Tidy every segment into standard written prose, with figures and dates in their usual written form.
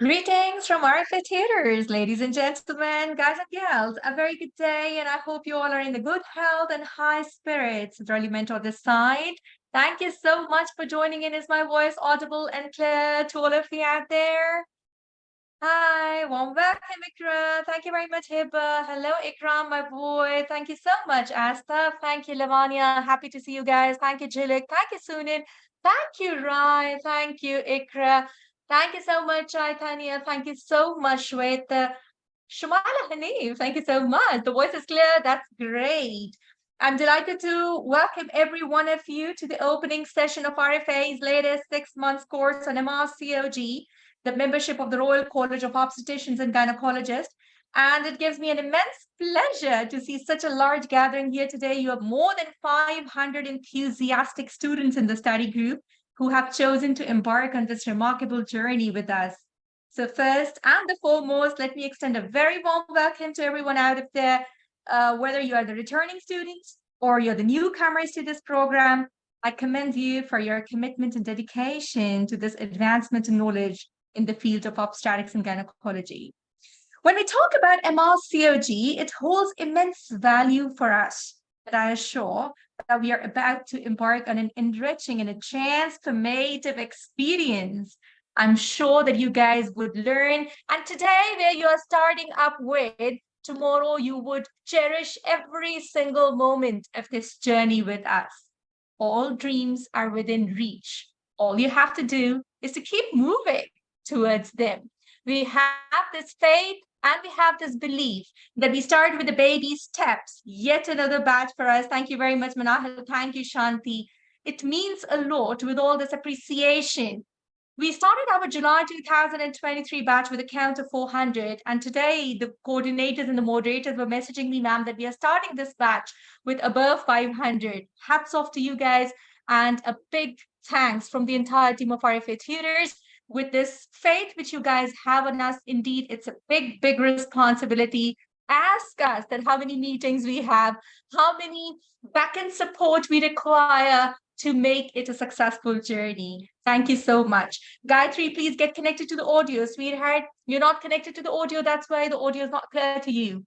Greetings from our theaters, ladies and gentlemen, guys and gals. A very good day, and I hope you all are in the good health and high spirits. It's really meant on this side. Thank you so much for joining in. Is my voice audible and clear to all of you out there? Hi, warm welcome, Ikra. Thank you very much, Hiba. Hello, Ikram, my boy. Thank you so much, Asta. Thank you, Lavanya. Happy to see you guys. Thank you, Jilik. Thank you, Sunin. Thank you, Rai. Thank you, Ikra. Thank you so much, Chaitanya. Thank you so much, Shweta. Shumala Hanif, thank you so much. The voice is clear. That's great. I'm delighted to welcome every one of you to the opening session of RFA's latest 6 months course on MRCOG, the membership of the Royal College of Obstetricians and Gynecologists. And it gives me an immense pleasure to see such a large gathering here today. You have more than 500 enthusiastic students in the study group who have chosen to embark on this remarkable journey with us. So first and the foremost, let me extend a very warm welcome to everyone out of there, whether you are the returning students or you're the newcomers to this program. I commend you for your commitment and dedication to this advancement in knowledge in the field of obstetrics and gynecology. When we talk about MRCOG, it holds immense value for us, but I assure that we are about to embark on an enriching and a transformative experience. I'm sure that you guys would learn, and today where you are starting up with, tomorrow you would cherish every single moment of this journey with us. All dreams are within reach. All you have to do is to keep moving towards them. We have this faith and we have this belief that we start with the baby steps. Yet another batch for us. Thank you very much, Manahal. Thank you, Shanti. It means a lot with all this appreciation. We started our July 2023 batch with a count of 400. And today, the coordinators and the moderators were messaging me, ma'am, that we are starting this batch with above 500. Hats off to you guys. And a big thanks from the entire team of RFA tutors. With this faith which you guys have on us, indeed, it's a big, big responsibility. Ask us that how many meetings we have, how many back-end support we require to make it a successful journey. Thank you so much. Gayatri, please get connected to the audio. Sweetheart, you're not connected to the audio. That's why the audio is not clear to you.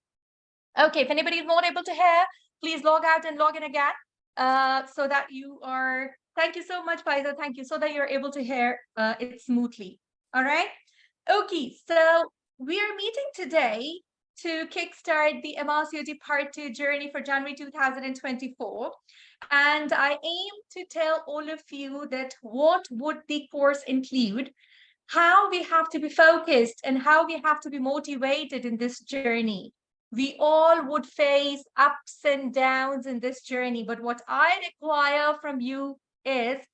Okay, if anybody is not able to hear, please log out and log in again so that you are... Thank you so much, Paiza. Thank you. So that you're able to hear it smoothly. All right. Okay. So we are meeting today to kickstart the MRCOG Part 2 journey for January 2024. And I aim to tell all of you that what would the course include, how we have to be focused and how we have to be motivated in this journey. We all would face ups and downs in this journey. But what I require from you is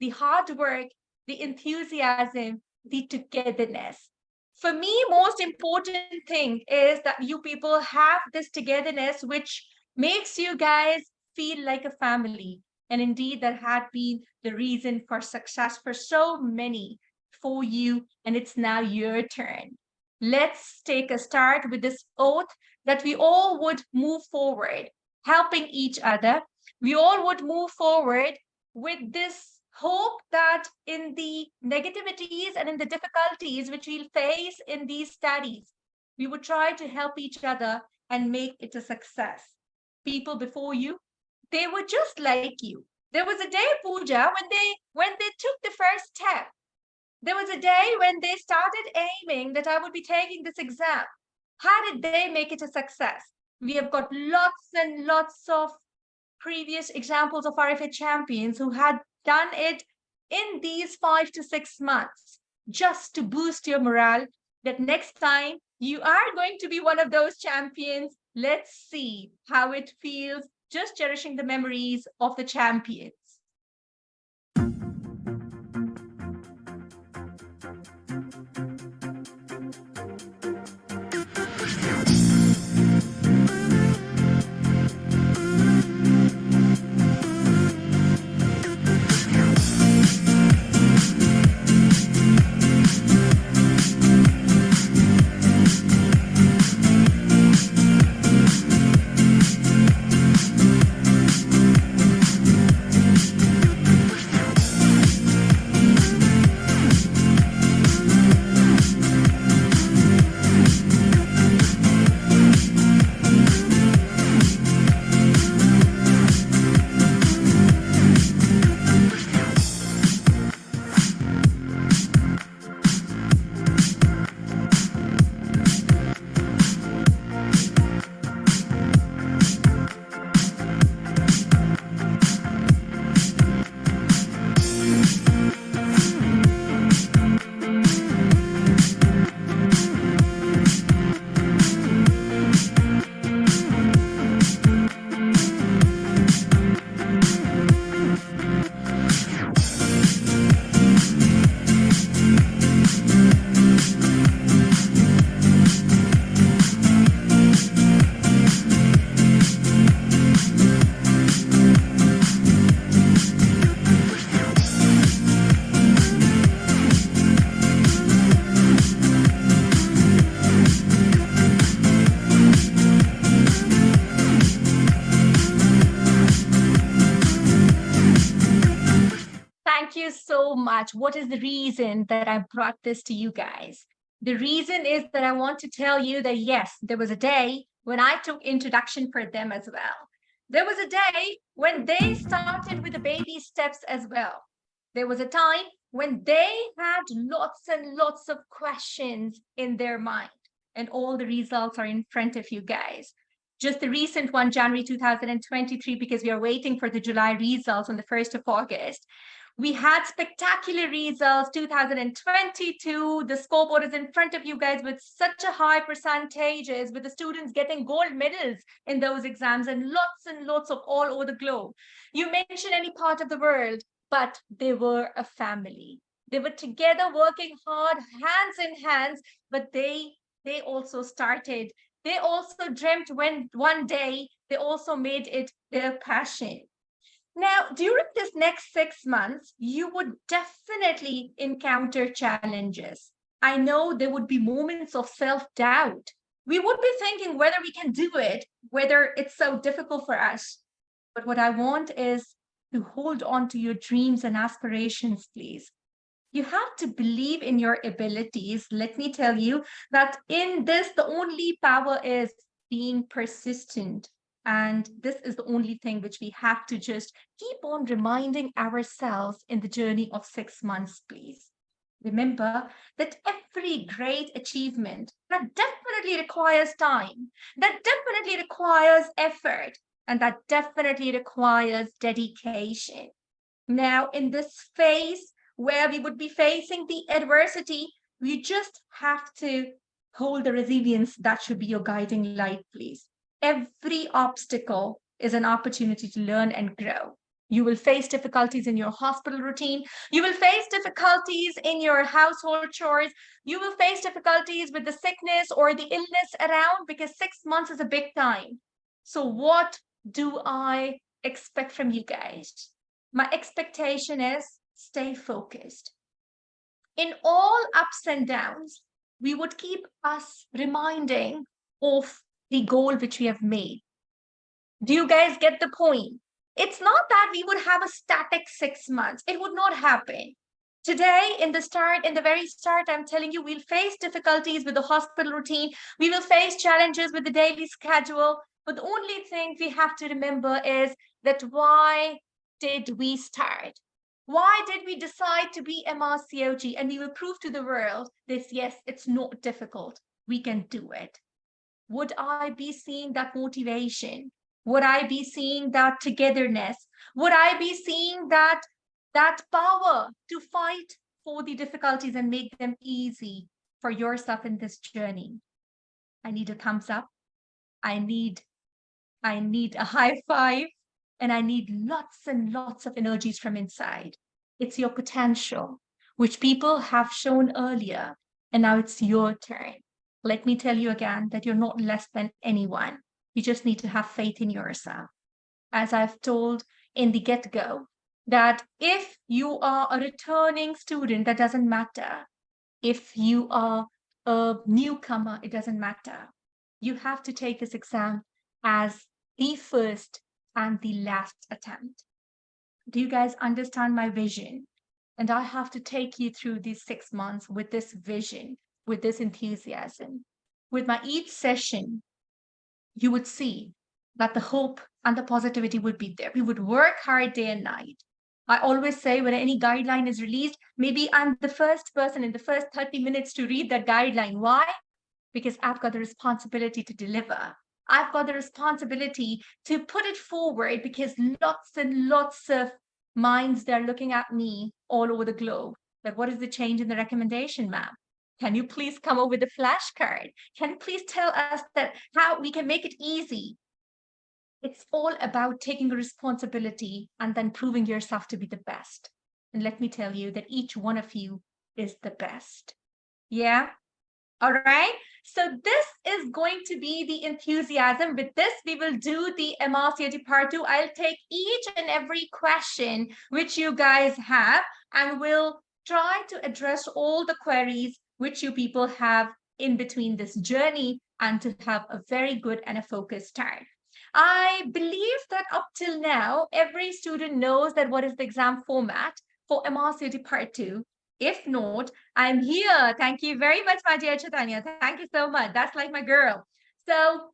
the hard work, the enthusiasm, the togetherness. For me, most important thing is that you people have this togetherness, which makes you guys feel like a family. And indeed, that had been the reason for success for so many for you. And it's now your turn. Let's take a start with this oath that we all would move forward, helping each other. We all would move forward with this hope that in the negativities and in the difficulties which we'll face in these studies, we would try to help each other and make it a success. People before you, they were just like you. There was a day, Pooja, when they took the first step. There was a day when they started aiming that I would be taking this exam. How did they make it a success? We have got lots and lots of previous examples of RFA champions who had done it in these 5 to 6 months just to boost your morale that next time you are going to be one of those champions. Let's see how it feels just cherishing the memories of the champions. you so much. What is the reason that I brought this to you guys? The reason is that I want to tell you that yes, there was a day when I took introduction for them as well. There was a day when they started with the baby steps as well. There was a time when they had lots and lots of questions in their mind, and all the results are in front of you guys. Just the recent one, January 2023, because we are waiting for the July results on the 1st of August. We had spectacular results, 2022. The scoreboard is in front of you guys with such a high percentages, with the students getting gold medals in those exams and lots of all over the globe. You mentioned any part of the world, but they were a family. They were together working hard, hands in hands, but they also started. They also dreamt when one day they also made it their passion. Now, during this next 6 months, you would definitely encounter challenges. I know there would be moments of self-doubt. We would be thinking whether we can do it, whether it's so difficult for us. But what I want is to hold on to your dreams and aspirations, please. You have to believe in your abilities. Let me tell you that in this, the only power is being persistent. And this is the only thing which we have to just keep on reminding ourselves in the journey of 6 months, please. Remember that every great achievement that definitely requires time, that definitely requires effort, and that definitely requires dedication. Now, in this phase where we would be facing the adversity, we just have to hold the resilience. That should be your guiding light, please. Every obstacle is an opportunity to learn and grow. You will face difficulties in your hospital routine. You will face difficulties in your household chores. You will face difficulties with the sickness or the illness around, because 6 months is a big time. So what do I expect from you guys? My expectation is stay focused. In all ups and downs, we would keep us reminding of the goal which we have made. Do you guys get the point? It's not that we would have a static 6 months. It would not happen. Today, in the very start, I'm telling you, we'll face difficulties with the hospital routine. We will face challenges with the daily schedule. But the only thing we have to remember is that why did we start? Why did we decide to be MRCOG? And we will prove to the world this, yes, it's not difficult. We can do it. Would I be seeing that motivation? Would I be seeing that togetherness? Would I be seeing that power to fight for the difficulties and make them easy for yourself in this journey? I need a thumbs up. I need a high five, and I need lots and lots of energies from inside. It's your potential, which people have shown earlier, and now it's your turn. Let me tell you again that you're not less than anyone. You just need to have faith in yourself. As I've told in the get-go, that if you are a returning student, that doesn't matter. If you are a newcomer, it doesn't matter. You have to take this exam as the first and the last attempt. Do you guys understand my vision? And I have to take you through these 6 months with this vision, with this enthusiasm. With my each session, you would see that the hope and the positivity would be there. We would work hard day and night. I always say when any guideline is released, maybe I'm the first person in the first 30 minutes to read that guideline. Why? Because I've got the responsibility to deliver. I've got the responsibility to put it forward, because lots and lots of minds, they're looking at me all over the globe. That what is the change in the recommendation, ma'am? Can you please come up with a flashcard? Can you please tell us that how we can make it easy? It's all about taking a responsibility and then proving yourself to be the best. And let me tell you that each one of you is the best. Yeah? All right. So this is going to be the enthusiasm. With this, we will do the MRCOG part 2. I'll take each and every question which you guys have, and we'll try to address all the queries which you people have in between this journey, and to have a very good and a focused start. I believe that up till now, every student knows that what is the exam format. for MRCOG Part 2? If not, I'm here. Thank you very much, my dear Chaitanya. Thank you so much. That's like my girl. So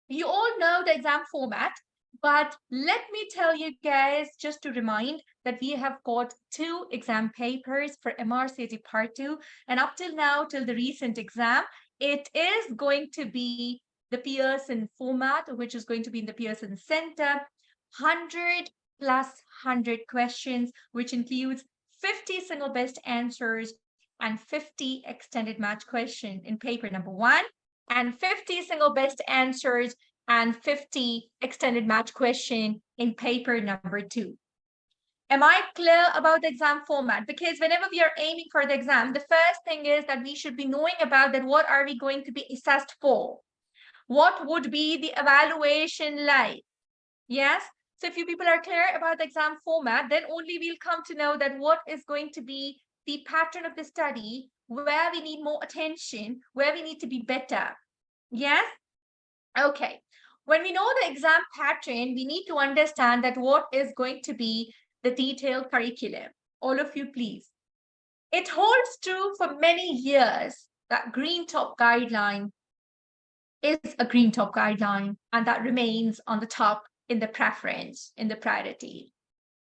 you all know the exam format, but let me tell you guys, just to remind that we have got 2 exam papers for MRCOG Part 2. And up till now, till the recent exam, it is going to be the Pearson format, which is going to be in the Pearson Center, 100 plus 100 questions, which includes 50 single best answers and 50 extended match question in paper number 1, and 50 single best answers and 50 extended match question in paper number 2. Am I clear about the exam format? Because whenever we are aiming for the exam, the first thing is that we should be knowing about that what are we going to be assessed for? What would be the evaluation like? Yes? So if you people are clear about the exam format, then only we'll come to know that what is going to be the pattern of the study, where we need more attention, where we need to be better. Yes? Okay. When we know the exam pattern, we need to understand that what is going to be the detailed curriculum. All of you, please. It holds true for many years that green top guideline is a green top guideline, and that remains on the top in the preference, in the priority.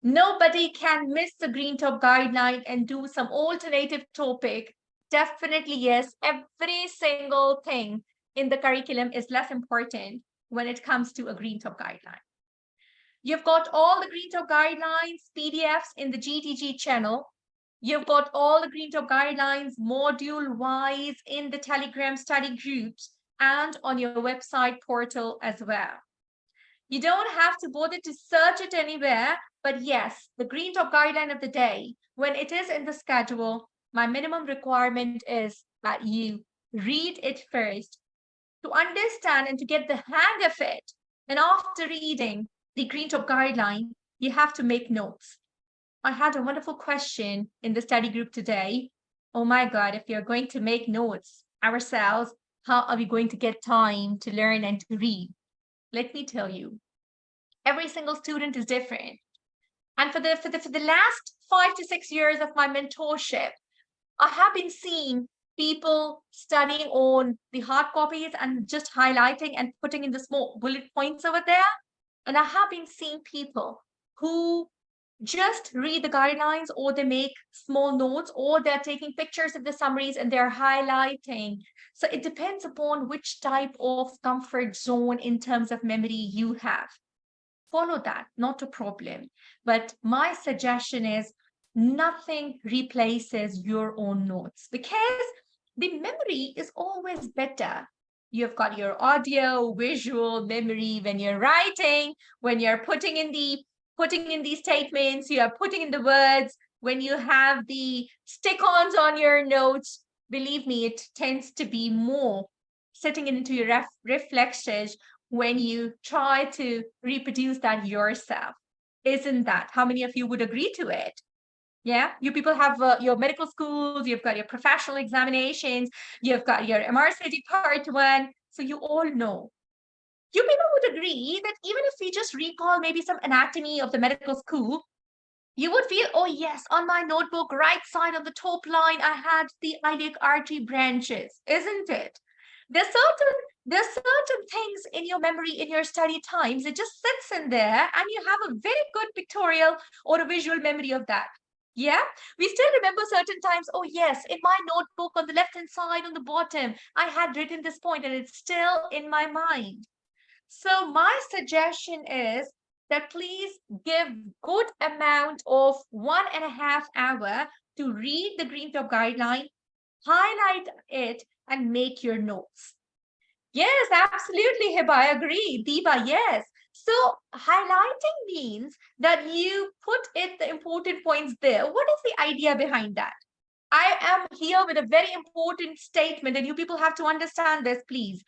Nobody can miss the green top guideline and do some alternative topic. Definitely, yes, every single thing in the curriculum is less important when it comes to a green top guideline. You've got all the green top guidelines, PDFs in the GTG channel. You've got all the green top guidelines module-wise in the Telegram study groups and on your website portal as well. You don't have to bother to search it anywhere, but yes, the green top guideline of the day, when it is in the schedule, my minimum requirement is that you read it first to understand and to get the hang of it. And after reading the green top guideline, you have to make notes. I had a wonderful question in the study group today. Oh my God, if you're going to make notes ourselves, how are we going to get time to learn and to read? Let me tell you, every single student is different. And for the last 5 to 6 years of my mentorship, I have been seeing people studying on the hard copies and just highlighting and putting in the small bullet points over there. And I have been seeing people who just read the guidelines, or they make small notes, or they're taking pictures of the summaries and they're highlighting. So it depends upon which type of comfort zone in terms of memory you have. Follow that, not a problem. But my suggestion is nothing replaces your own notes, because the memory is always better. You've got your audio, visual memory when you're writing, when you're putting in these statements, you are putting in the words, when you have the stick-ons on your notes. Believe me, it tends to be more sitting into your reflexes when you try to reproduce that yourself. Isn't that? How many of you would agree to it? Yeah, you people have your medical schools, you've got your professional examinations, you've got your MRCOG Part 1, so you all know. You people would agree that even if we just recall maybe some anatomy of the medical school, you would feel, oh yes, on my notebook, right side of the top line, I had the iliac artery branches, isn't it? There's certain things in your memory, in your study times, it just sits in there and you have a very good pictorial or a visual memory of that. Yeah, we still remember certain times, oh yes, in my notebook on the left-hand side on the bottom, I had written this point and it's still in my mind. So my suggestion is that please give good amount of 1.5 hours to read the green top guideline, highlight it, and make your notes. Yes, absolutely, Hiba, I agree. Diba, yes. So highlighting means that you put it the important points there. What is the idea behind that? I am here with a very important statement, and you people have to understand this, please.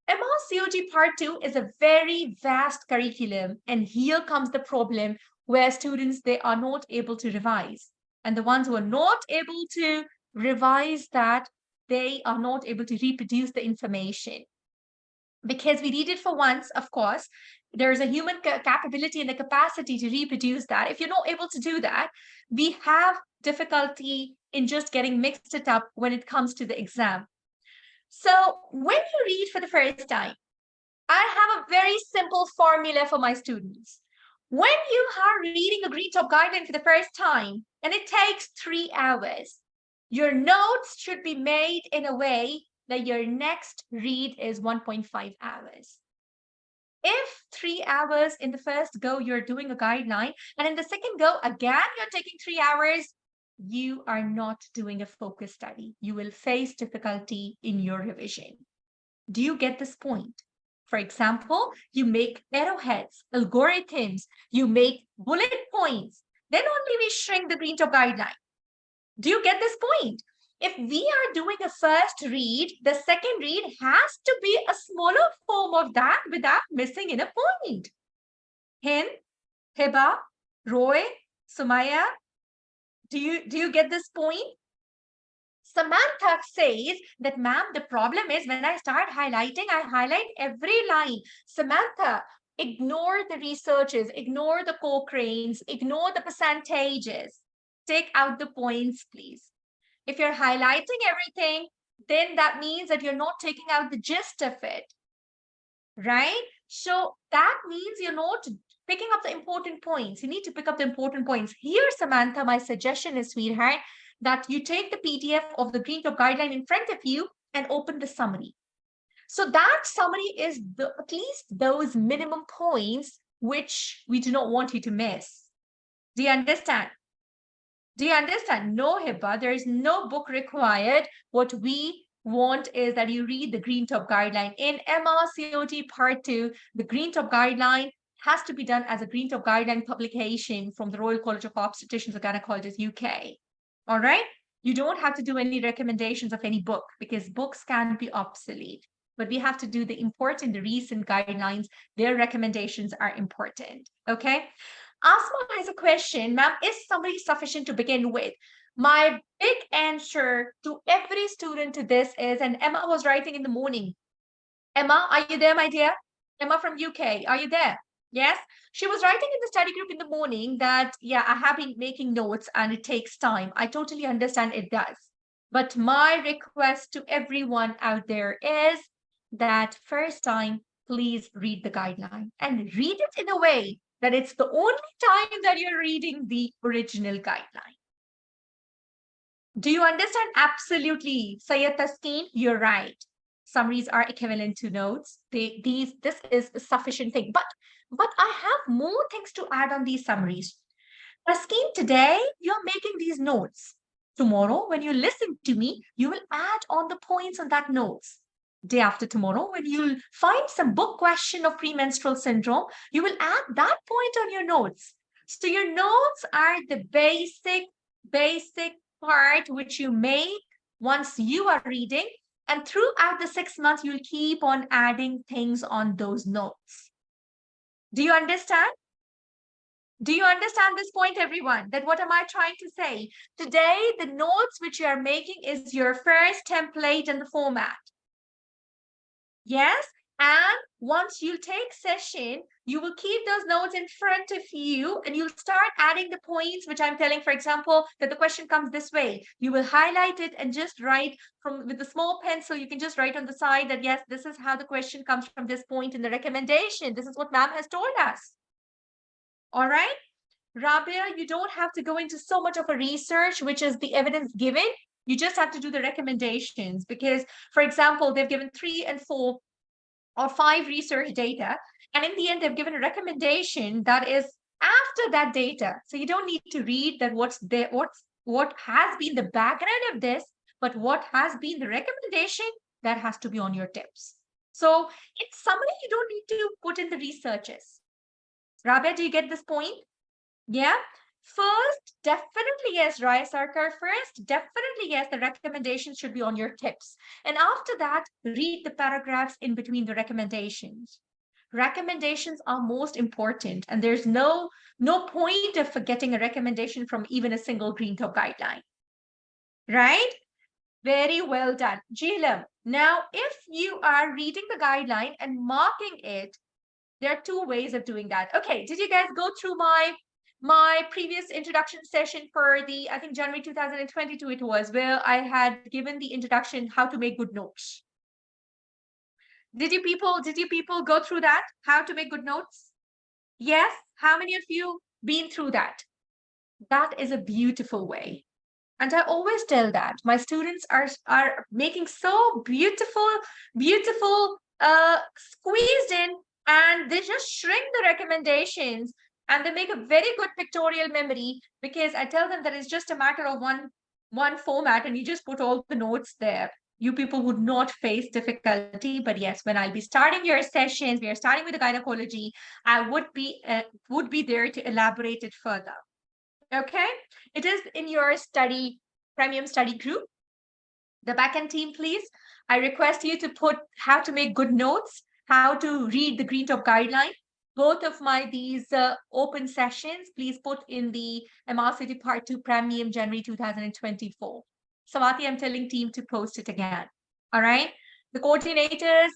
MRCOG Part 2 is a very vast curriculum, and here comes the problem where students, they are not able to revise. And the ones who are not able to revise that, they are not able to reproduce the information. because we read it for once, of course. There's a human capability and the capacity to reproduce that. If you're not able to do that, we have difficulty in just getting mixed it up when it comes to the exam. So when you read for the first time, I have a very simple formula for my students. When you are reading a Green Top guideline for the first time, and it takes 3 hours, your notes should be made in a way that your next read is 1.5 hours. If 3 hours in the first go, you're doing a guideline, and in the second go, again, you're taking 3 hours, you are not doing a focus study. You will face difficulty in your revision. Do you get this point? For example, you make arrowheads, algorithms, you make bullet points. Then only we shrink the Green Top guideline. Do you get this point? If we are doing a first read, the second read has to be a smaller form of that without missing in a point. Hind, Hiba, Roy, Sumaya, do you get this point? Samantha says that, ma'am, the problem is when I start highlighting, I highlight every line. Samantha, ignore the researches, ignore the Cochrane's, ignore the percentages. Take out the points, please. If you're highlighting everything, then that means that you're not taking out the gist of it, right? So that means you're not picking up the important points. You need to pick up the important points. Here, Samantha, my suggestion is, sweetheart, that you take the PDF of the Green Top guideline in front of you and open the summary. So that summary is at least those minimum points which we do not want you to miss. Do you understand? Do you understand? No, Hibba, there is no book required. What we want is that you read the Green Top guideline. In MRCOG Part 2, the Green Top guideline has to be done as a Green Top guideline publication from the Royal College of Obstetricians and Gynecologists, UK. All right? You don't have to do any recommendations of any book because books can be obsolete. But we have to do the important, the recent guidelines. Their recommendations are important. Okay? Asma has a question, ma'am, is summary sufficient to begin with? My big answer to every student to this is, and Emma was writing in the morning. Emma, are you there, my dear? Emma from UK, are you there? Yes, she was writing in the study group in the morning that, yeah, I have been making notes and it takes time. I totally understand it does. But my request to everyone out there is that first time, please read the guideline and read it in a way that it's the only time that you're reading the original guideline. Do you understand? Absolutely. Sayyid Taskin, you're right. Summaries are equivalent to notes. This is a sufficient thing. But I have more things to add on these summaries. Taskin, today you're making these notes. Tomorrow, when you listen to me, you will add on the points on that notes. Day after tomorrow, when you find some book question of premenstrual syndrome, you will add that point on your notes. So your notes are the basic part which you make once you are reading, and throughout the 6 months, you'll keep on adding things on those notes. Do you understand? Do you understand this point, everyone? That what am I trying to say? Today, the notes which you are making is your first template in the format. Yes, and once you take session, you will keep those notes in front of you and you'll start adding the points which I'm telling, for example, that the question comes this way. You will highlight it and just write with the small pencil. You can just write on the side that, yes, this is how the question comes from this point in the recommendation. This is what ma'am has told us. All right. Rabia, you don't have to go into so much of a research, which is the evidence given. You just have to do the recommendations because, for example, they've given 3 and 4 or 5 research data. And in the end, they've given a recommendation that is after that data. So you don't need to read that what has been the background of this, but what has been the recommendation that has to be on your tips. So it's summary, you don't need to put in the researches. Rabia, do you get this point? Yeah. First, definitely yes, Raya Sarkar. First, definitely yes, the recommendations should be on your tips. And after that, read the paragraphs in between the recommendations. Recommendations are most important, and there's no point of forgetting a recommendation from even a single Green Top guideline. Right? Very well done. Jilam, now if you are reading the guideline and marking it, there are two ways of doing that. Okay, did you guys go through my previous introduction session for the, I think January 2022 it was, where I had given the introduction how to make good notes. Did you people go through that? How to make good notes? Yes? How many of you been through that? That is a beautiful way. And I always tell that my students are making so beautiful squeezed in, and they just shrink the recommendations and they make a very good pictorial memory, because I tell them that it's just a matter of one format and you just put all the notes there. You people would not face difficulty. But yes, when I'll be starting your sessions, we are starting with the gynecology, I would be there to elaborate it further. Okay, it is in your premium study group. The backend team, please. I request you to put how to make good notes, how to read the Green Top guideline. Both of these open sessions, please put in the MRCOG Part 2 Premium January 2024. Swati, I'm telling team to post it again. All right. The coordinators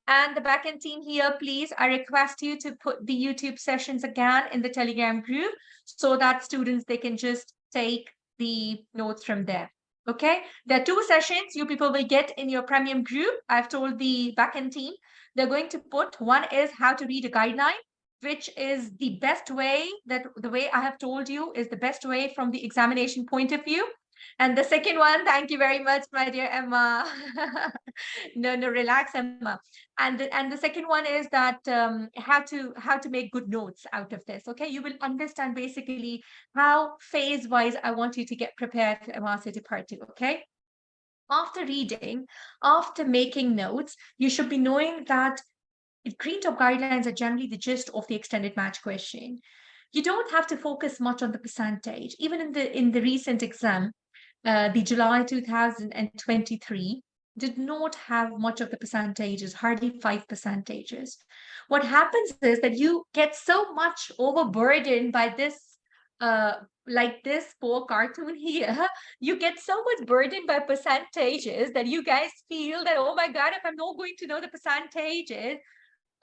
and the backend team here, please, I request you to put the YouTube sessions again in the Telegram group so that students, they can just take the notes from there. Okay, there are two sessions you people will get in your premium group. I've told the backend team they're going to put, one is how to read a guideline, which is the best way, that the way I have told you is the best way from the examination point of view. And the second one, thank you very much, my dear Emma. No, relax, Emma. And the second one is that how to make good notes out of this. Okay, you will understand basically how phase wise I want you to get prepared for MRCOG Part 2. Okay. After reading, after making notes, you should be knowing that Green Top guidelines are generally the gist of the extended match question. You don't have to focus much on the percentage. Even in the recent exam, the July 2023 did not have much of the percentages, hardly 5 percentages. What happens is that you get so much overburdened by this, like this poor cartoon here, you get so much burdened by percentages that you guys feel that, oh my God, if I'm not going to know the percentages,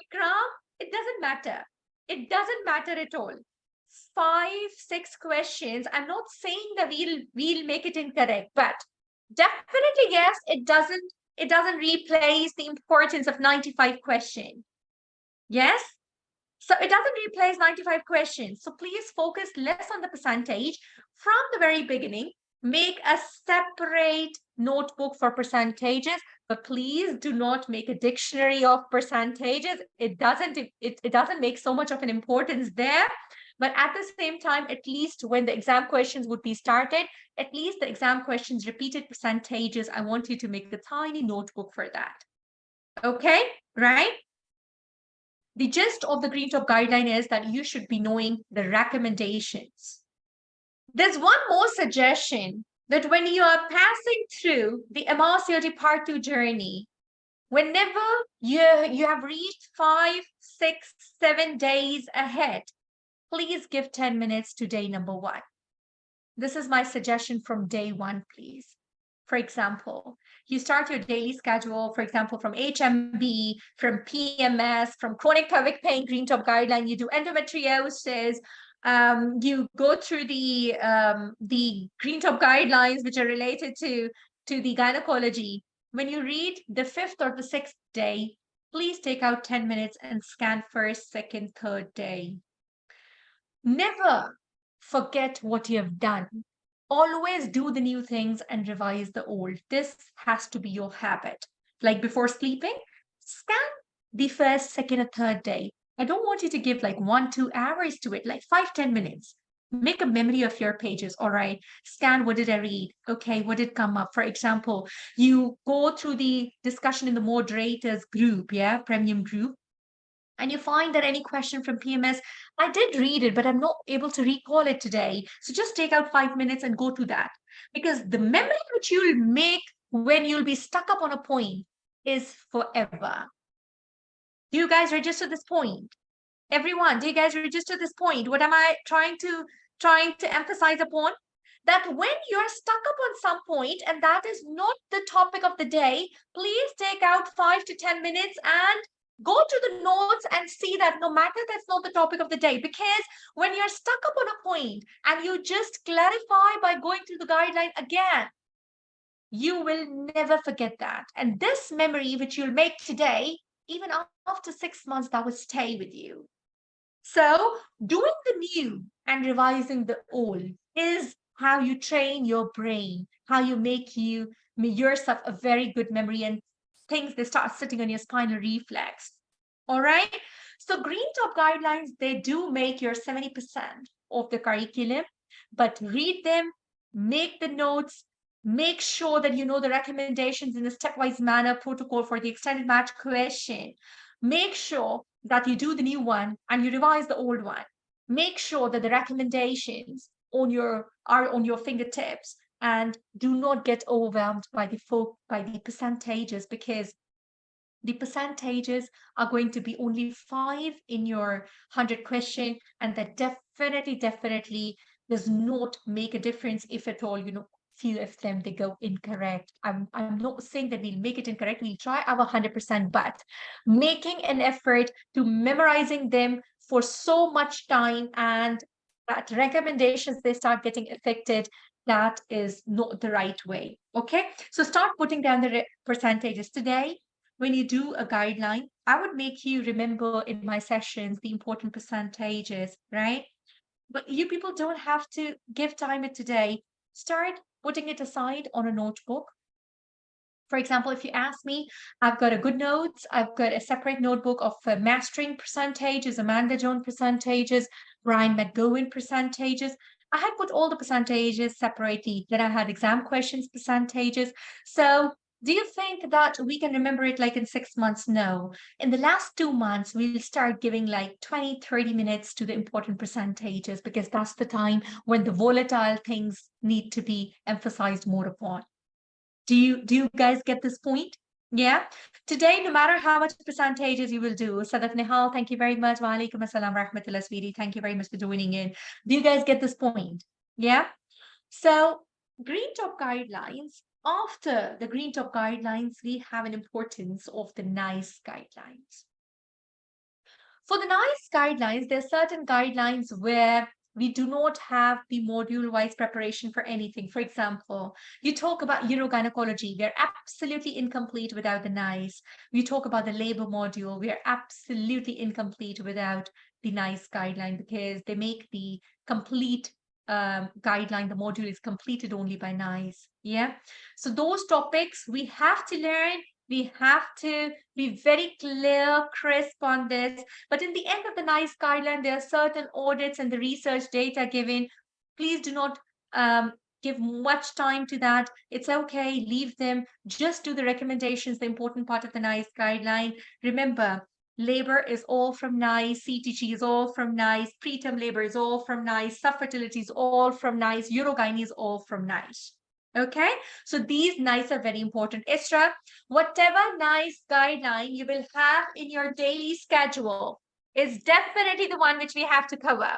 Ikram, it doesn't matter. It doesn't matter at all. 5, 6 questions. I'm not saying that we'll make it incorrect, but definitely yes, it doesn't replace the importance of 95 questions. Yes? So it doesn't replace 95 questions. So please focus less on the percentage from the very beginning. Make a separate notebook for percentages, but please do not make a dictionary of percentages. It doesn't make so much of an importance there. But at the same time, at least when the exam questions would be started, at least the exam questions repeated percentages, I want you to make a tiny notebook for that. Okay, right? The gist of the Green Top guideline is that you should be knowing the recommendations. There's one more suggestion, that when you are passing through the MRCOG Part 2 journey, whenever you have reached 5, 6, 7 days ahead, please give 10 minutes to day number 1. This is my suggestion from day 1, please. For example, you start your daily schedule, for example, from HMB, from PMS, from chronic pelvic pain, Green Top guideline, you do endometriosis, you go through the Green Top guidelines, which are related to the gynecology. When you read the 5th or the 6th day, please take out 10 minutes and scan 1st, 2nd, 3rd day. Never forget what you have done. Always do the new things and revise the old. This has to be your habit. Like before sleeping, scan the 1st, 2nd, or 3rd day. I don't want you to give like 1-2 hours to it, like 5-10 minutes. Make a memory of your pages. All right, scan, what did I read? Okay, what did come up? For example, you go through the discussion in the moderators group, yeah, premium group, and you find that any question from PMS, I did read it, but I'm not able to recall it today. So just take out 5 minutes and go to that. Because the memory which you'll make when you'll be stuck up on a point is forever. Do you guys register this point? Everyone, do you guys register this point? What am I trying to emphasize upon? that when you're stuck up on some point and that is not the topic of the day, please take out 5 to 10 minutes and go to the notes and see that no matter that's not the topic of the day, because when you're stuck up on a point and you just clarify by going through the guideline again, you will never forget that. And this memory, which you'll make today, even after 6 months, that will stay with you. So doing the new and revising the old is how you train your brain, how you make yourself a very good memory, and things, they start sitting on your spinal reflex. All right. So green top guidelines, they do make your 70% of the curriculum, but read them, make the notes, make sure that you know the recommendations in a stepwise manner protocol for the extended match question. Make sure that you do the new one and you revise the old one. Make sure that the recommendations are on your fingertips, and do not get overwhelmed by the percentages, because the percentages are going to be only 5 in your 100 question, and that definitely does not make a difference, if at all, few of them they go incorrect. I'm not saying that we'll make it incorrect. We'll try our 100%, but making an effort to memorizing them for so much time and that recommendations they start getting affected, that is not the right way. Okay, so start putting down the percentages today. When you do a guideline, I would make you remember in my sessions the important percentages, right? But you people don't have to give time it today. Start putting it aside on a notebook. For example, if you ask me, I've got a good notes, I've got a separate notebook of mastering percentages, Amanda Jones percentages, Brian McGowan percentages. I had put all the percentages separately. Then I had exam questions percentages. So do you think that we can remember it like in 6 months? No. In the last 2 months, we'll start giving like 20, 30 minutes to the important percentages, because that's the time when the volatile things need to be emphasized more upon. Do you guys get this point? Yeah. Today, no matter how much percentages you will do, Sadaf Nihal, thank you very much. Wa alaikum assalam rahmatullah sweetie. Thank you very much for joining in. Do you guys get this point? Yeah. So green top guidelines. After the green top guidelines, we have an importance of the NICE guidelines. For the NICE guidelines, there are certain guidelines where we do not have the module-wise preparation for anything. For example, you talk about urogynecology, we are absolutely incomplete without the NICE. We talk about the labor module, we are absolutely incomplete without the NICE guideline, because they make the complete guideline, the module is completed only by NICE. Yeah. So those topics we have to learn. We have to be very clear, crisp on this. But in the end of the NICE guideline, there are certain audits and the research data given. Please do not give much time to that. It's okay, leave them. Just do the recommendations, the important part of the NICE guideline. Remember, labor is all from NICE, CTG is all from NICE, preterm labor is all from NICE, subfertility is all from NICE, urogyne is all from NICE. Okay, so these NICE are very important. Isra, whatever NICE guideline you will have in your daily schedule is definitely the one which we have to cover.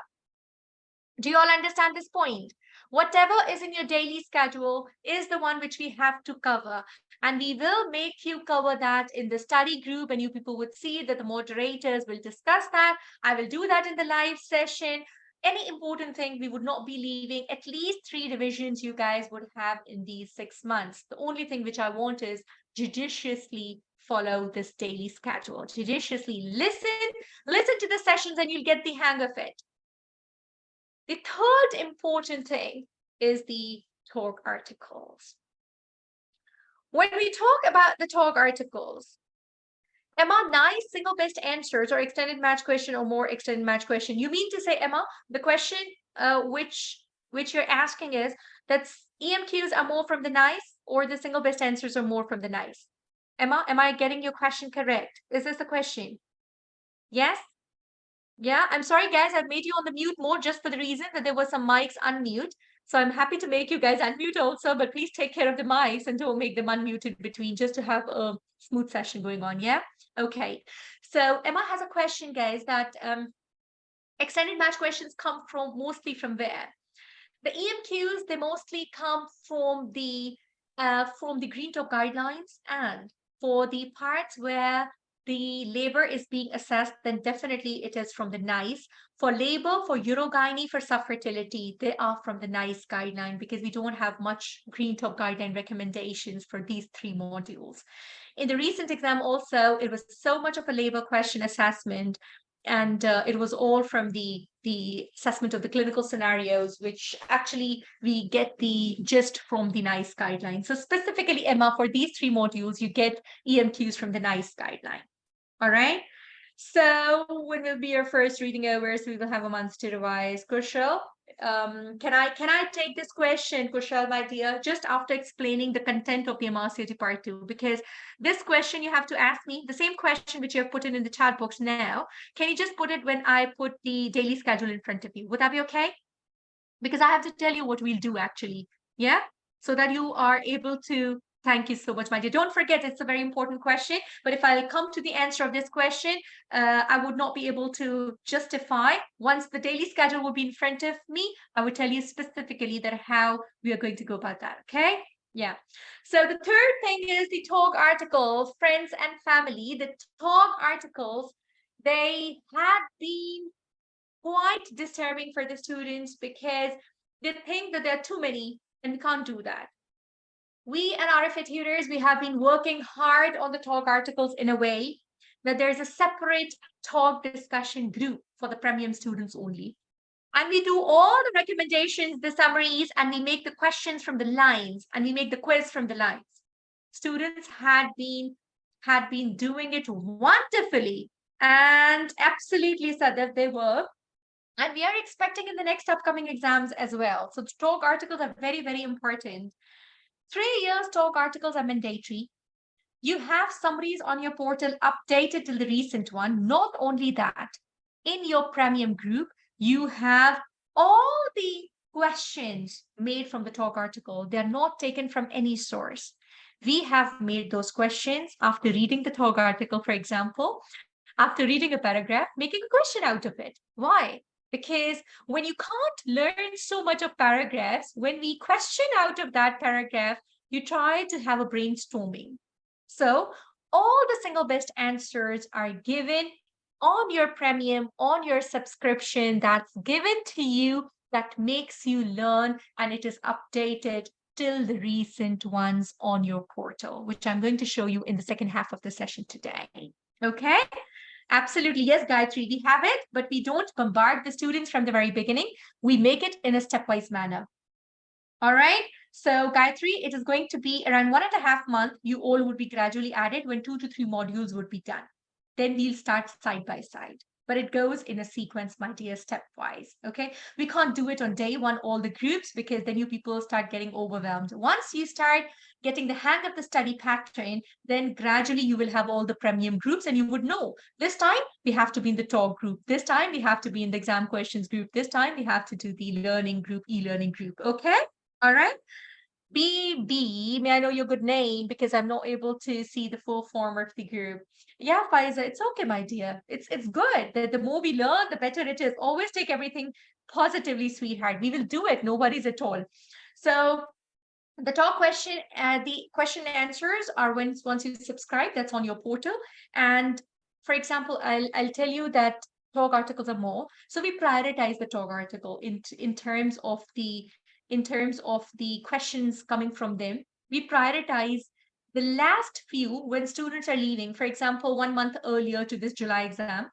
Do you all understand this point? Whatever is in your daily schedule is the one which we have to cover. And we will make you cover that in the study group, and you people would see that the moderators will discuss that. I will do that in the live session. Any important thing, we would not be leaving. At least 3 revisions you guys would have in these 6 months. The only thing which I want is judiciously follow this daily schedule. Judiciously listen to the sessions, and you'll get the hang of it. The third important thing is the talk articles. When we talk about the talk articles, Emma, NICE single best answers or extended match question or more extended match question. You mean to say, Emma, the question which you're asking is that EMQs are more from the NICE, or the single best answers are more from the NICE? Emma, am I getting your question correct? Is this the question? Yes? Yeah, I'm sorry, guys. I've made you on the mute mode just for the reason that there was some mics unmute. So I'm happy to make you guys unmute also, but please take care of the mics and don't make them unmuted between, just to have a smooth session going on. Yeah. Okay. So Emma has a question, guys, that extended match questions come from mostly from where? The EMQs, they mostly come from the Green Top guidelines, and for the parts where the labor is being assessed, then definitely it is from the NICE. For labor, for urogyne, for subfertility, they are from the NICE guideline because we don't have much Green Top guideline recommendations for these three modules. In the recent exam also, it was so much of a labor question assessment, and it was all from the assessment of the clinical scenarios, which actually we get the gist from the NICE guidelines. So specifically, Emma, for these three modules, you get EMQs from the NICE guideline. All right. So when will be your first reading over? So we will have a month to revise. Kushal, can I take this question, Kushal, my dear, just after explaining the content of the MRCOG Part 2? Because this question you have to ask me, the same question which you have put in the chat box now, can you just put it when I put the daily schedule in front of you? Would that be okay? Because I have to tell you what we'll do actually. Yeah? So that you are able to. Thank you so much, my dear. Don't forget, it's a very important question. But if I'll come to the answer of this question, I would not be able to justify. Once the daily schedule will be in front of me, I would tell you specifically that how we are going to go about that. Okay? Yeah. So the third thing is the TOG articles, friends and family. The TOG articles, they had been quite disturbing for the students because they think that there are too many and we can't do that. We and RFA tutors, we have been working hard on the talk articles in a way that there's a separate talk discussion group for the premium students only. And we do all the recommendations, the summaries, and we make the questions from the lines, and we make the quiz from the lines. Students had been doing it wonderfully, and absolutely said that they were. And we are expecting in the next upcoming exams as well. So the talk articles are very, very important. 3 years talk articles are mandatory. You have summaries on your portal updated till the recent one. Not only that, in your premium group, you have all the questions made from the talk article. They're not taken from any source. We have made those questions after reading the talk article, for example, after reading a paragraph, making a question out of it. Why? Because when you can't learn so much of paragraphs, when we question out of that paragraph, you try to have a brainstorming. So all the single best answers are given on your premium, on your subscription, that's given to you, that makes you learn, and it is updated till the recent ones on your portal, which I'm going to show you in the second half of the session today. Okay? Absolutely. Yes, Gayatri, we have it, but we don't bombard the students from the very beginning. We make it in a stepwise manner. All right. So Gayatri, it is going to be around 1.5 months. You all would be gradually added when 2 to 3 modules would be done. Then we'll start side by side. But it goes in a sequence, my dear, stepwise. Okay. We can't do it on day one, all the groups, because then you people start getting overwhelmed. Once you start getting the hang of the study pattern, then gradually you will have all the premium groups and you would know this time we have to be in the talk group. This time we have to be in the exam questions group. This time we have to do the learning group, e-learning group. Okay. All right. BB, may I know your good name because I'm not able to see the full form of the group. Yeah, Faiza, it's okay, my dear. It's good. The more we learn, the better it is. Always take everything positively, sweetheart. We will do it. No worries at all. So the talk question, the question and answers are once you subscribe, that's on your portal. And for example, I'll tell you that talk articles are more. So we prioritize the talk article in terms of the questions coming from them. We prioritize the last few when students are leaving. For example, 1 month earlier to this July exam,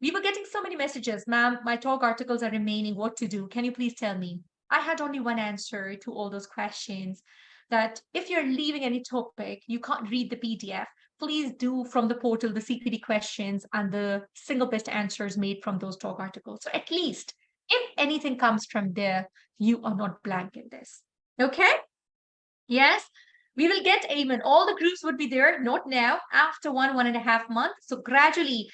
we were getting so many messages. Ma'am, my talk articles are remaining. What to do? Can you please tell me? I had only one answer to all those questions, that if you're leaving any topic, you can't read the PDF, please do from the portal the CPD questions and the single best answers made from those talk articles. So at least if anything comes from there, you are not blank in this. Okay? Yes, we will get Amen. All the groups would be there, not now, after 1.5 months. So gradually,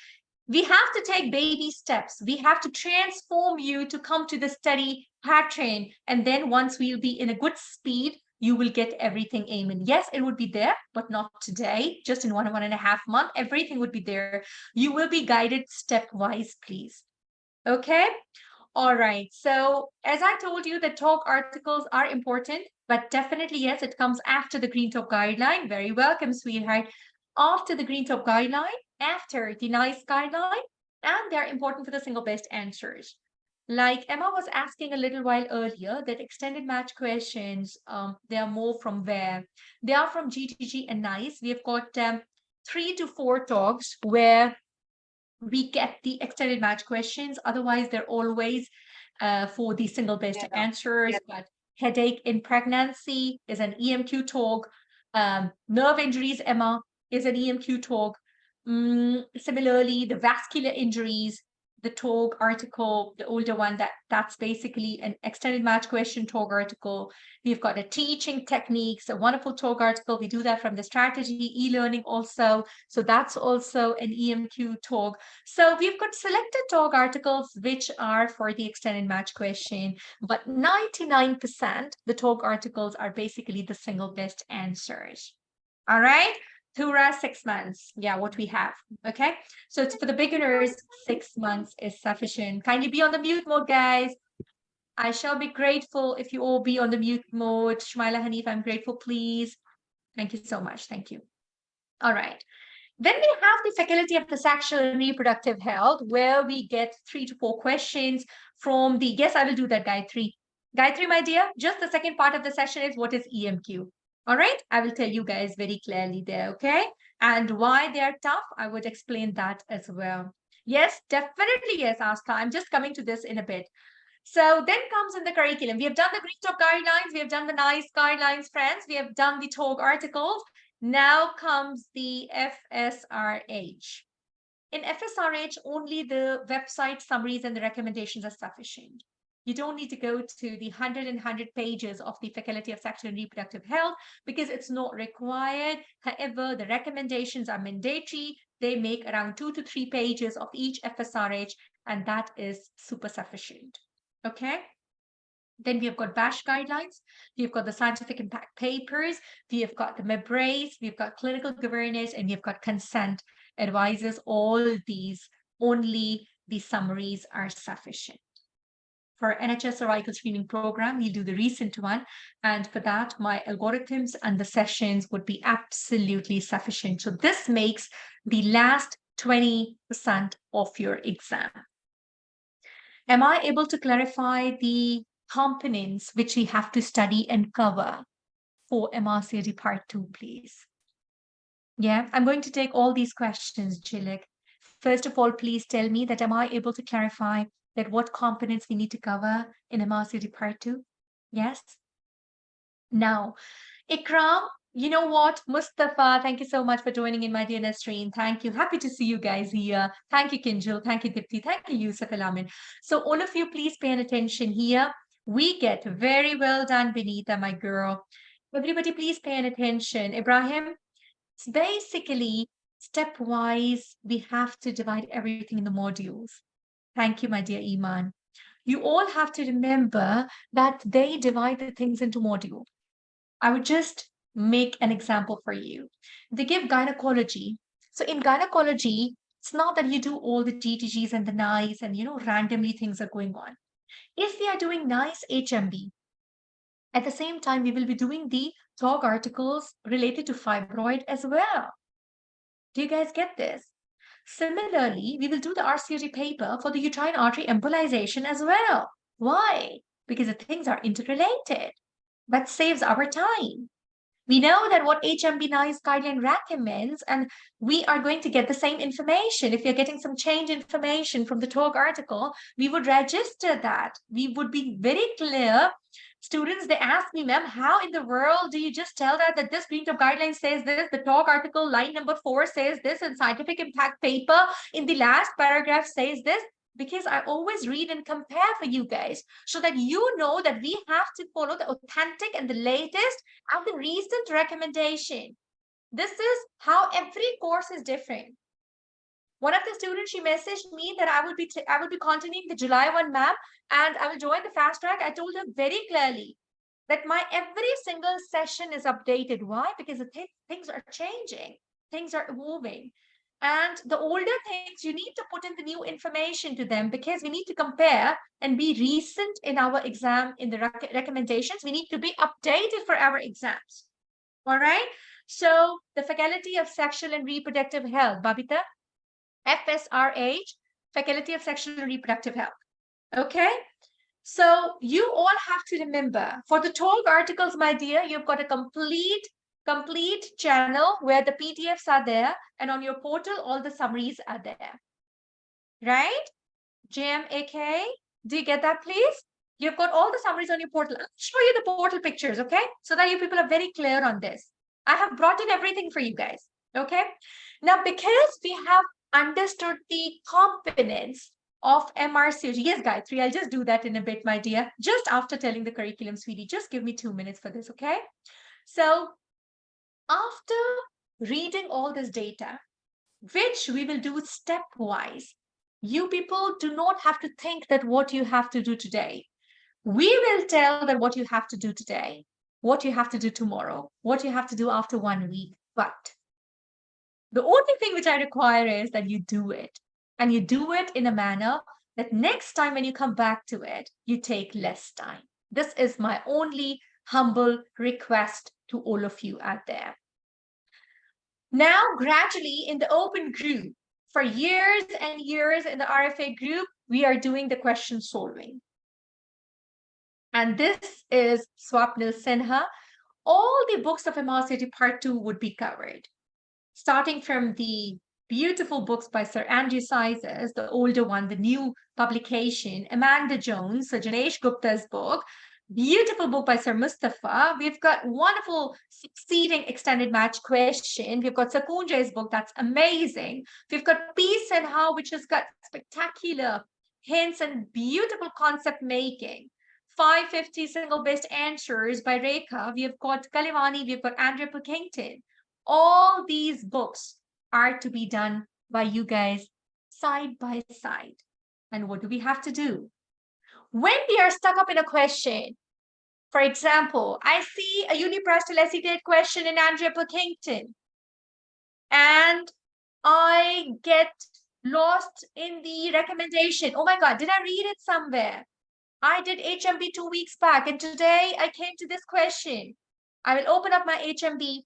we have to take baby steps. We have to transform you to come to the study pattern. And then once we'll be in a good speed, you will get everything, Amen. Yes, it would be there, but not today. Just in 1.5 months, everything would be there. You will be guided stepwise, please. Okay? All right. So as I told you, the talk articles are important, but definitely, yes, it comes after the Green Top Guideline. Very welcome, sweetheart. After the Green Top Guideline, after the NICE Guideline, and they're important for the single best answers. Like Emma was asking a little while earlier, that extended match questions, they are more from where? They are from GTG and NICE. We have got 3 to 4 talks where we get the extended match questions. Otherwise, they're always for the single best answers. But headache in pregnancy is an EMQ talk. Nerve injuries, Emma, is an EMQ talk. Similarly, the vascular injuries, the talk article, the older one, that's basically an extended match question talk article. We've got a teaching techniques, a wonderful talk article. We do that from the strategy e-learning also. So that's also an EMQ talk. So we've got selected talk articles which are for the extended match question, but 99% the talk articles are basically the single best answers. All right. Thura, 6 months. Yeah, what we have. Okay. So it's for the beginners, 6 months is sufficient. Kindly be on the mute mode, guys. I shall be grateful if you all be on the mute mode. Shmaila Hanif, I'm grateful, please. Thank you so much. Thank you. All right. Then we have the faculty of the sexual and reproductive health, where we get 3 to 4 questions from the, yes, I will do that, Gayatri. Gayatri, my dear, just the second part of the session is what is EMQ? All right, I will tell you guys very clearly there, okay? And why they are tough, I would explain that as well. Yes, definitely, yes, Asta. I'm just coming to this in a bit. So then comes in the curriculum. We have done the Green Top Guidelines. We have done the NICE Guidelines, friends. We have done the talk articles. Now comes the FSRH. In FSRH, only the website summaries and the recommendations are sufficient. You don't need to go to the 100 pages of the Faculty of Sexual and Reproductive Health because it's not required. However, the recommendations are mandatory. They make around 2 to 3 pages of each FSRH, and that is super sufficient. Okay. Then we have got BASH guidelines. We've got the scientific impact papers. We have got the MRCOG. We've got clinical governance, and we've got consent advisors. All these, only the summaries are sufficient. For NHS cervical screening program, we do the recent one. And for that, my algorithms and the sessions would be absolutely sufficient. So this makes the last 20% of your exam. Am I able to clarify the components which we have to study and cover for MRCOG Part 2, please? Yeah, I'm going to take all these questions, Jilik. First of all, please tell me that am I able to clarify that what components we need to cover in MRCOG Part 2? Yes? Now, Ikram, you know what? Mustafa, thank you so much for joining in, my dear Nasreen. Thank you. Happy to see you guys here. Thank you, Kinjal. Thank you, Dipti. Thank you, Yusuf Alamin. So all of you, please pay attention here. We get very well done, Benita, my girl. Everybody, please pay attention. Ibrahim, basically, stepwise, we have to divide everything in the modules. Thank you, my dear Iman. You all have to remember that they divide the things into modules. I would just make an example for you. They give gynecology. So in gynecology, it's not that you do all the GTGs and the NICE and, randomly things are going on. If we are doing NICE HMB, at the same time, we will be doing the talk articles related to fibroid as well. Do you guys get this? Similarly, we will do the RCOG paper for the uterine artery embolization as well. Why? Because the things are interrelated. That saves our time. We know that what HMB NICE guideline recommends, and we are going to get the same information. If you're getting some change information from the talk article, we would register that. We would be very clear. Students, they ask me, ma'am, how in the world do you just tell that this Green Top guideline says this, the talk article line number 4 says this, and scientific impact paper in the last paragraph says this? Because I always read and compare for you guys so that you know that we have to follow the authentic and the latest and the recent recommendation. This is how every course is different. One of the students, she messaged me that I will be continuing the July 1 map and I will join the fast track. I told her very clearly that my every single session is updated. Why? Because the things are changing. Things are evolving. And the older things, you need to put in the new information to them because we need to compare and be recent in our exam, in the recommendations. We need to be updated for our exams. All right. So the Faculty of Sexual and Reproductive Health, Babita, FSRH, Faculty of Sexual and Reproductive Health. Okay. So you all have to remember, for the talk articles, my dear, you've got a complete channel where the PDFs are there, and on your portal, all the summaries are there. Right? JMAK, do you get that, please? You've got all the summaries on your portal. I'll show you the portal pictures, okay? So that you people are very clear on this. I have brought in everything for you guys, okay? Now, because we have understood the components of MRCOG. Yes, Gayatri, I'll just do that in a bit, my dear. Just after telling the curriculum, sweetie. Just give me 2 minutes for this, okay? So after reading all this data, which we will do stepwise, you people do not have to think that what you have to do today. We will tell that what you have to do today, what you have to do tomorrow, what you have to do after 1 week. But the only thing which I require is that you do it. And you do it in a manner that next time when you come back to it, you take less time. This is my only humble request to all of you out there. Now, gradually in the open group, for years and years in the RFA group, we are doing the question solving. And this is Swapnil Sinha. All the books of MRCOG Part 2 would be covered, starting from the beautiful books by Sir Andrew Sizes, the older one, the new publication, Amanda Jones, Sir Janesh Gupta's book, beautiful book by Sir Mustafa. We've got wonderful succeeding extended match question. We've got Sakunjay's book, that's amazing. We've got Peace and How, which has got spectacular hints and beautiful concept making. 550 single-based answers by Rekha. We've got Kalivani, we've got Andrea Pilkington. All these books are to be done by you guys side by side. And what do we have to do? When we are stuck up in a question, for example, I see a uniprostal acetate question in Andrea Pilkington, and I get lost in the recommendation. Oh my God, did I read it somewhere? I did HMB 2 weeks back, and today I came to this question. I will open up my HMB.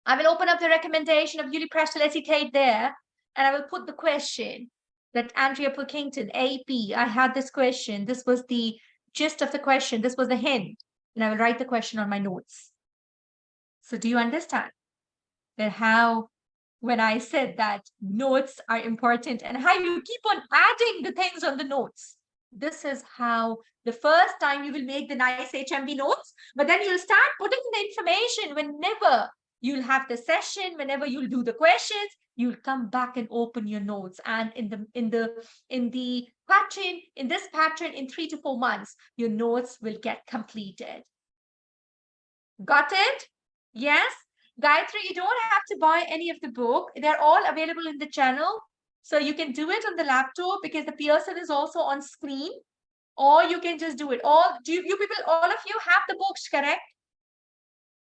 I will open up the recommendation of uniprostal acetate there, and I will put the question that Andrea Pilkington, AP, I had this question. This was the gist of the question. This was the hint, and I will write the question on my notes. So do you understand that how, when I said that notes are important and how you keep on adding the things on the notes? This is how the first time you will make the nice HMB notes, but then you'll start putting the information whenever you'll have the session, whenever you'll do the questions, you'll come back and open your notes. And in this pattern, in 3 to 4 months, your notes will get completed. Got it? Yes? Gayatri, you don't have to buy any of the book. They're all available in the channel. So you can do it on the laptop because the Pearson is also on screen, or you can just do it. You people, all of you have the books, correct?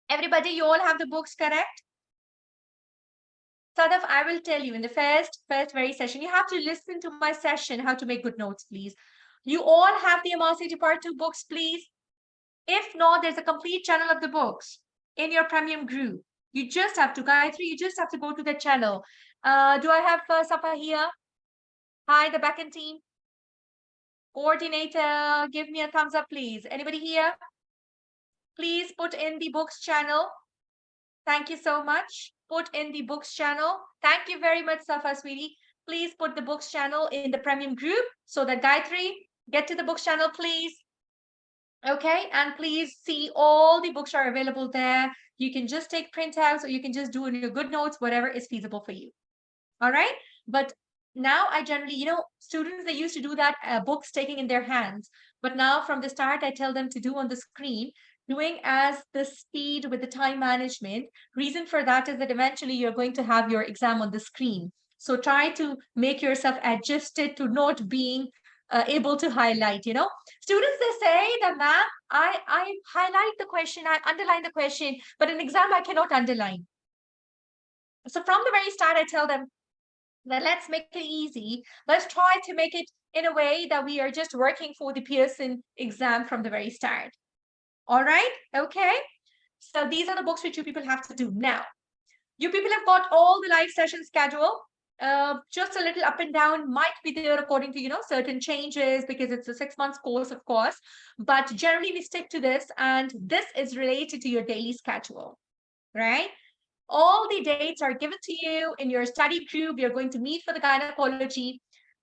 Everybody, you all have the books, correct? Sadaf, I will tell you in the first very session, you have to listen to my session, how to make good notes, please. You all have the MRCOG Part 2 books, please. If not, there's a complete channel of the books in your premium group. You just have to, Gayatri, you just have to go to the channel. Do I have Safa here? Hi, the backend team. Coordinator, give me a thumbs up, please. Anybody here? Please put in the books channel. Thank you so much. Put in the books channel. Thank you very much, Safa, sweetie. Please put the books channel in the premium group so that Gayatri, get to the books channel, please. Okay, and please see all the books are available there. You can just take printouts or you can just do in your good notes, whatever is feasible for you. All right, but now I generally, students, they used to do that books taking in their hands, but now from the start, I tell them to do on the screen, doing as the speed with the time management. Reason for that is that eventually you're going to have your exam on the screen. So try to make yourself adjusted to not being able to highlight, Students, they say that, ma'am, I highlight the question, I underline the question, but in exam, I cannot underline. So from the very start, I tell them, Now let's make it easy. Let's try to make it in a way that we are just working for the Pearson exam from the very start. All right? Okay. So these are the books which you people have to do. Now, you people have got all the live session schedule. Just a little up and down might be there according to, certain changes because it's a 6 months course, of course. But generally, we stick to this, and this is related to your daily schedule, right? All the dates are given to you in your study group. You're going to meet for the gynecology.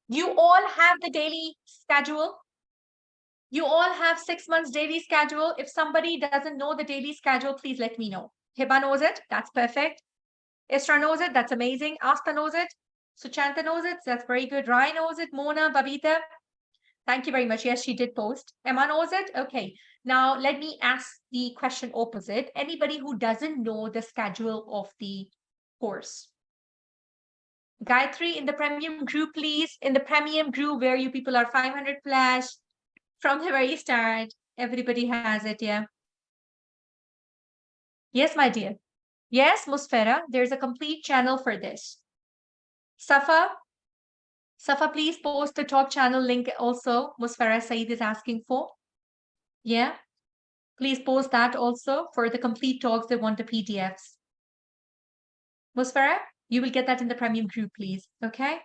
You all have the daily schedule. You all have 6 months daily schedule. If somebody doesn't know the daily schedule, please let me know. Hiba knows it. That's perfect. Isra knows it. That's amazing. Asta knows it. Suchanta knows it. That's very good. Rai knows it. Mona, Babita. Thank you very much. Yes, she did post. Emma knows it. Okay. Now, let me ask the question opposite. Anybody who doesn't know the schedule of the course? Gayatri, in the premium group, please. In the premium group where you people are 500 plus from the very start. Everybody has it, yeah. Yes, my dear. Yes, Musfera, there's a complete channel for this. Safa, please post the top channel link also. Musfera Saeed is asking for. Yeah, please post that also for the complete talks. They want the PDFs. Musfera, you will get that in the premium group, please. Okay.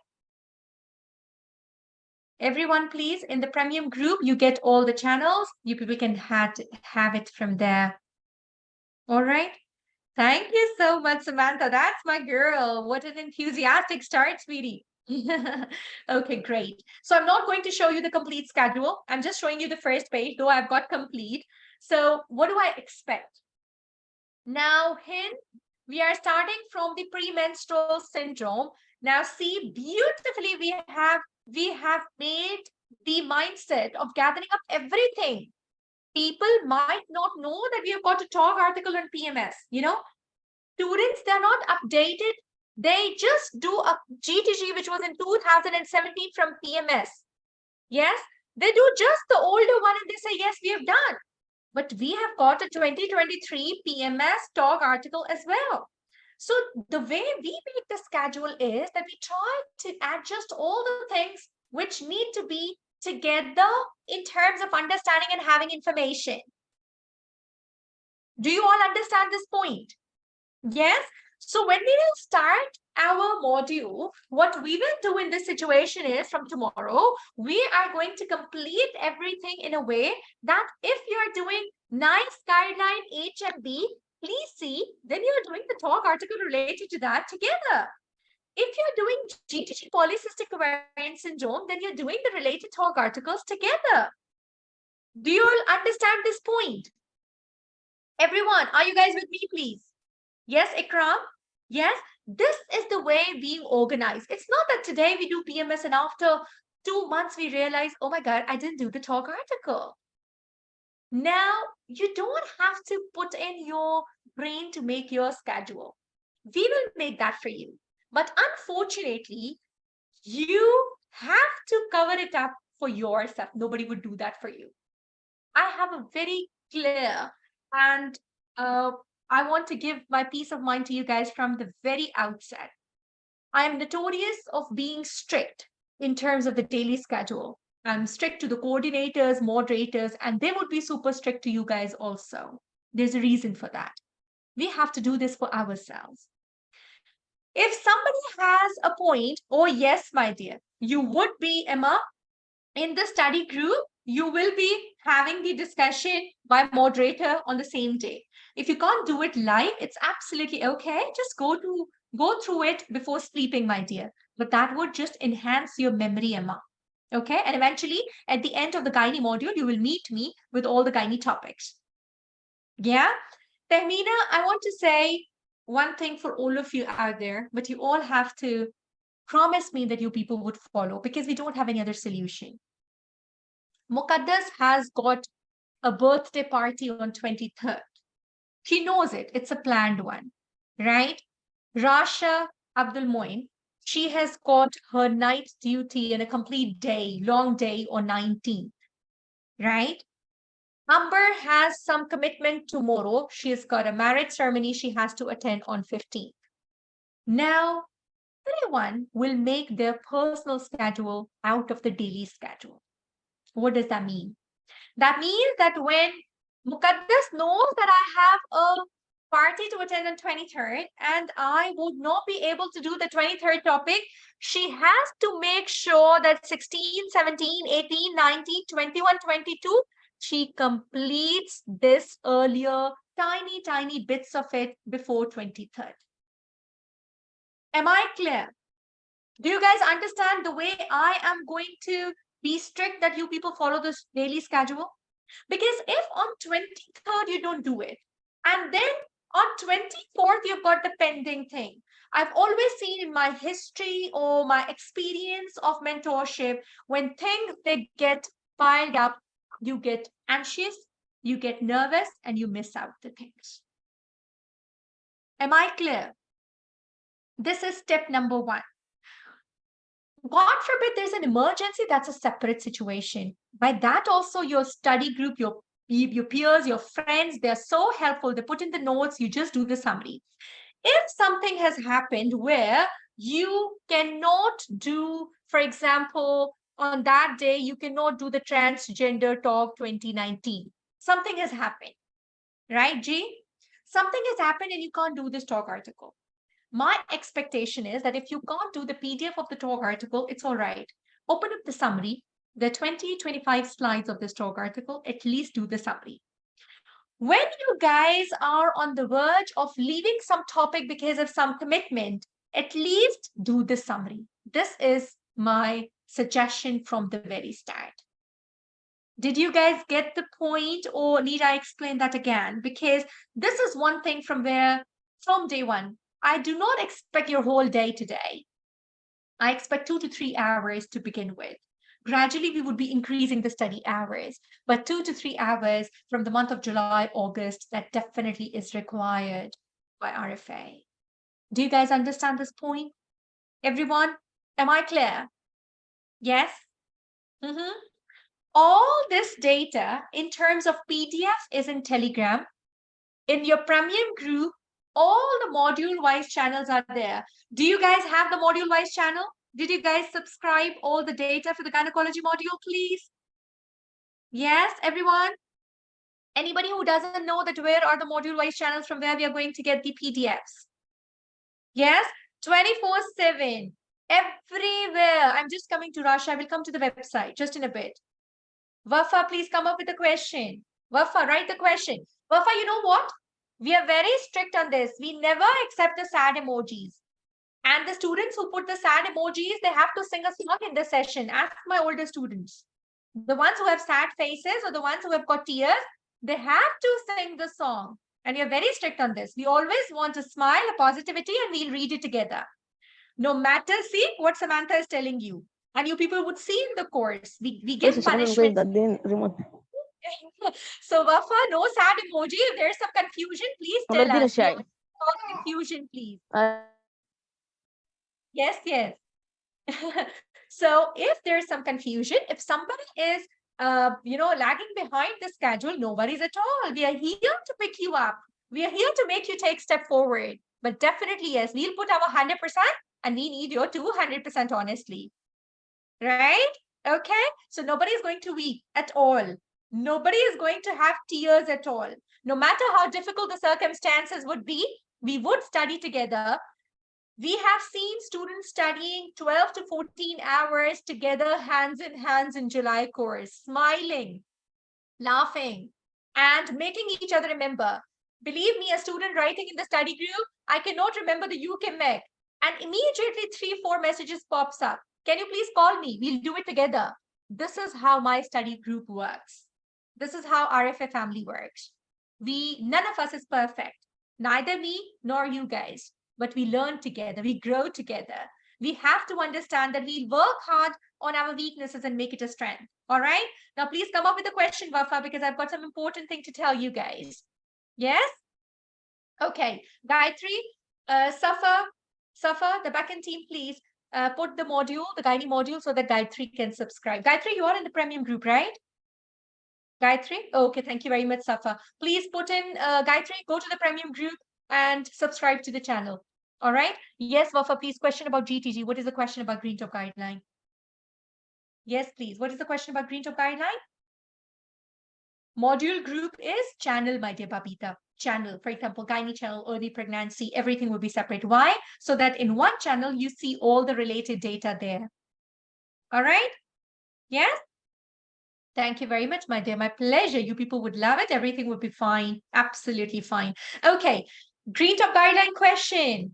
Everyone, please, in the premium group, you get all the channels. You people can have it from there. All right. Thank you so much, Samantha. That's my girl. What an enthusiastic start, sweetie. Okay, great. So I'm not going to show you the complete schedule. I'm just showing you the first page, though I've got complete. So what do I expect? Now, Hind, we are starting from the premenstrual syndrome. Now, see, beautifully, we have made the mindset of gathering up everything. People might not know that we have got a talk article on PMS, Students, they're not updated. They just do a GTG, which was in 2017 from PMS. Yes, they do just the older one and they say, yes, we have done. But we have got a 2023 PMS talk article as well. So the way we make the schedule is that we try to adjust all the things which need to be together in terms of understanding and having information. Do you all understand this point? Yes. So when we will start our module, what we will do in this situation is from tomorrow, we are going to complete everything in a way that if you're doing nice guideline HMB, please see, then you're doing the talk article related to that together. If you're doing GTG polycystic ovarian syndrome, then you're doing the related talk articles together. Do you all understand this point? Everyone, are you guys with me, please? Yes, Ikram? Yes, this is the way being organized. It's not that today we do PMS and after 2 months we realize, oh my God, I didn't do the talk article. Now, you don't have to put in your brain to make your schedule. We will make that for you. But unfortunately, you have to cover it up for yourself. Nobody would do that for you. I have a very clear and I want to give my peace of mind to you guys from the very outset. I am notorious of being strict in terms of the daily schedule. I'm strict to the coordinators, moderators, and they would be super strict to you guys also. There's a reason for that. We have to do this for ourselves. If somebody has a point, oh yes, my dear, you would be, Emma, in the study group, you will be having the discussion by moderator on the same day. If you can't do it live, it's absolutely okay. Just go through it before sleeping, my dear. But that would just enhance your memory, Emma. Okay, and eventually at the end of the gynae module, you will meet me with all the gynae topics. Yeah, Tehmina, I want to say one thing for all of you out there, but you all have to promise me that you people would follow because we don't have any other solution. Muqaddas has got a birthday party on 23rd. She knows it. It's a planned one, right? Rasha Abdul Moin, she has got her night duty in a complete day, long day on 19th, right? Amber has some commitment tomorrow. She has got a marriage ceremony she has to attend on 15th. Now, everyone will make their personal schedule out of the daily schedule. What does that mean? That means that when Mukaddas knows that I have a party to attend on 23rd and I would not be able to do the 23rd topic, she has to make sure that 16, 17, 18, 19, 21, 22, she completes this earlier tiny bits of it before 23rd. Am I clear? Do you guys understand the way I am going to be strict that you people follow this daily schedule? Because if on 23rd you don't do it, and then on 24th you've got the pending thing. I've always seen in my history or my experience of mentorship, when things they get piled up, you get anxious, you get nervous, and you miss out the things. Am I clear? This is step number 1. God forbid there's an emergency, that's a separate situation. By that also, your study group, your peers, your friends, they're so helpful. They put in the notes, you just do the summary. If something has happened where you cannot do, for example, on that day, you cannot do the transgender talk 2019. Something has happened, right, G? Something has happened and you can't do this talk article. My expectation is that if you can't do the PDF of the talk article, it's all right. Open up the summary, the 20-25 slides of this talk article, at least do the summary. When you guys are on the verge of leaving some topic because of some commitment, at least do the summary. This is my suggestion from the very start. Did you guys get the point, or need I explain that again? Because this is one thing from day one. I do not expect your whole day today. I expect 2 to 3 hours to begin with. Gradually, we would be increasing the study hours, but 2 to 3 hours from the month of July, August, that definitely is required by RFA. Do you guys understand this point? Everyone, am I clear? Yes? All this data in terms of PDF is in Telegram. In your premium group, all the module-wise channels are there. Do you guys have the module-wise channel? Did you guys subscribe all the data for the gynecology module, please? Yes, everyone? Anybody who doesn't know that where are the module-wise channels from where we are going to get the PDFs? Yes, 24/7, everywhere. I'm just coming to Russia. I will come to the website just in a bit. Wafa, please come up with a question. Wafa, write the question. Wafa, you know what? We are very strict on this. We never accept the sad emojis. And the students who put the sad emojis, they have to sing a song in the session. Ask my older students. The ones who have sad faces or the ones who have got tears, they have to sing the song. And we are very strict on this. We always want a smile, a positivity, and we'll read it together. No matter, see what Samantha is telling you. And you people would see in the course, we give punishment. So, Wafa, no sad emoji. If there's some confusion, please tell us. No confusion, please. Yes, yes. So, if there's some confusion, if somebody is, lagging behind the schedule, no worries at all. We are here to pick you up. We are here to make you take a step forward. But definitely, yes, we'll put our 100% and we need your 200% honestly. Right? Okay. So nobody is going to weep at all. Nobody is going to have tears at all. No matter how difficult the circumstances would be, we would study together. We have seen students studying 12 to 14 hours together, hands in hands in July course, smiling, laughing, and making each other remember. Believe me, a student writing in the study group, I cannot remember the UKMEC. And immediately 3-4 messages pops up. Can you please call me? We'll do it together. This is how my study group works. This is how RFA family works. None of us is perfect. Neither me nor you guys. But we learn together. We grow together. We have to understand that we work hard on our weaknesses and make it a strength. All right? Now, please come up with a question, Wafa, because I've got some important thing to tell you guys. Yes? Okay. Gayatri, Safa, the backend team, please put the module, the Gynae module, so that Gayatri can subscribe. Gayatri, you are in the premium group, right? Gayatri? Okay, thank you very much, Safa. Please put in, Gayatri, go to the premium group and subscribe to the channel. All right. Yes, Wafa, please. Question about GTG. What is the question about Green Top Guideline? Yes, please. What is the question about Green Top Guideline? Module group is channel, my dear Babita. Channel, for example, gynae channel, early pregnancy, everything will be separate. Why? So that in one channel, you see all the related data there. All right? Yes? Thank you very much, my dear. My pleasure. You people would love it. Everything would be fine. Absolutely fine. Okay. Green Top Guideline question.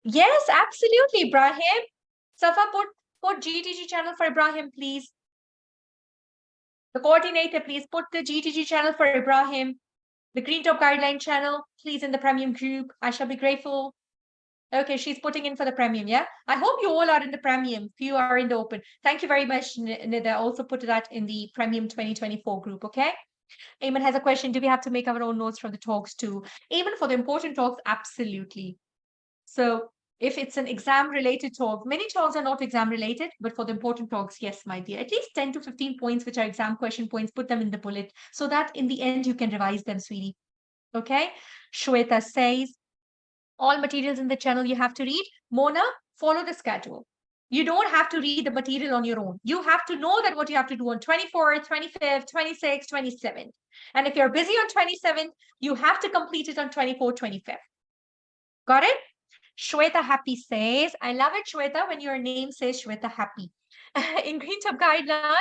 Yes, absolutely, Ibrahim. Safa, put GTG channel for Ibrahim, please. The coordinator, please put the GTG channel for Ibrahim. The Green Top Guideline channel, please, in the premium group. I shall be grateful. Okay, she's putting in for the premium, yeah? I hope you all are in the premium. Few are in the open. Thank you very much, Nida. Also put that in the premium 2024 group, okay? Eamon has a question. Do we have to make our own notes from the talks too? Even for the important talks, absolutely. So if it's an exam related talk, many talks are not exam related, but for the important talks, yes, my dear, at least 10 to 15 points, which are exam question points, put them in the bullet so that in the end you can revise them, sweetie. Okay. Shweta says, all materials in the channel you have to read. Mona, follow the schedule. You don't have to read the material on your own. You have to know that what you have to do on 24th, 25th, 26th, 27th. And if you're busy on 27th, you have to complete it on 24th, 25th. Got it? Shweta Happy says, I love it, Shweta, when your name says Shweta Happy. In Green Top Guideline,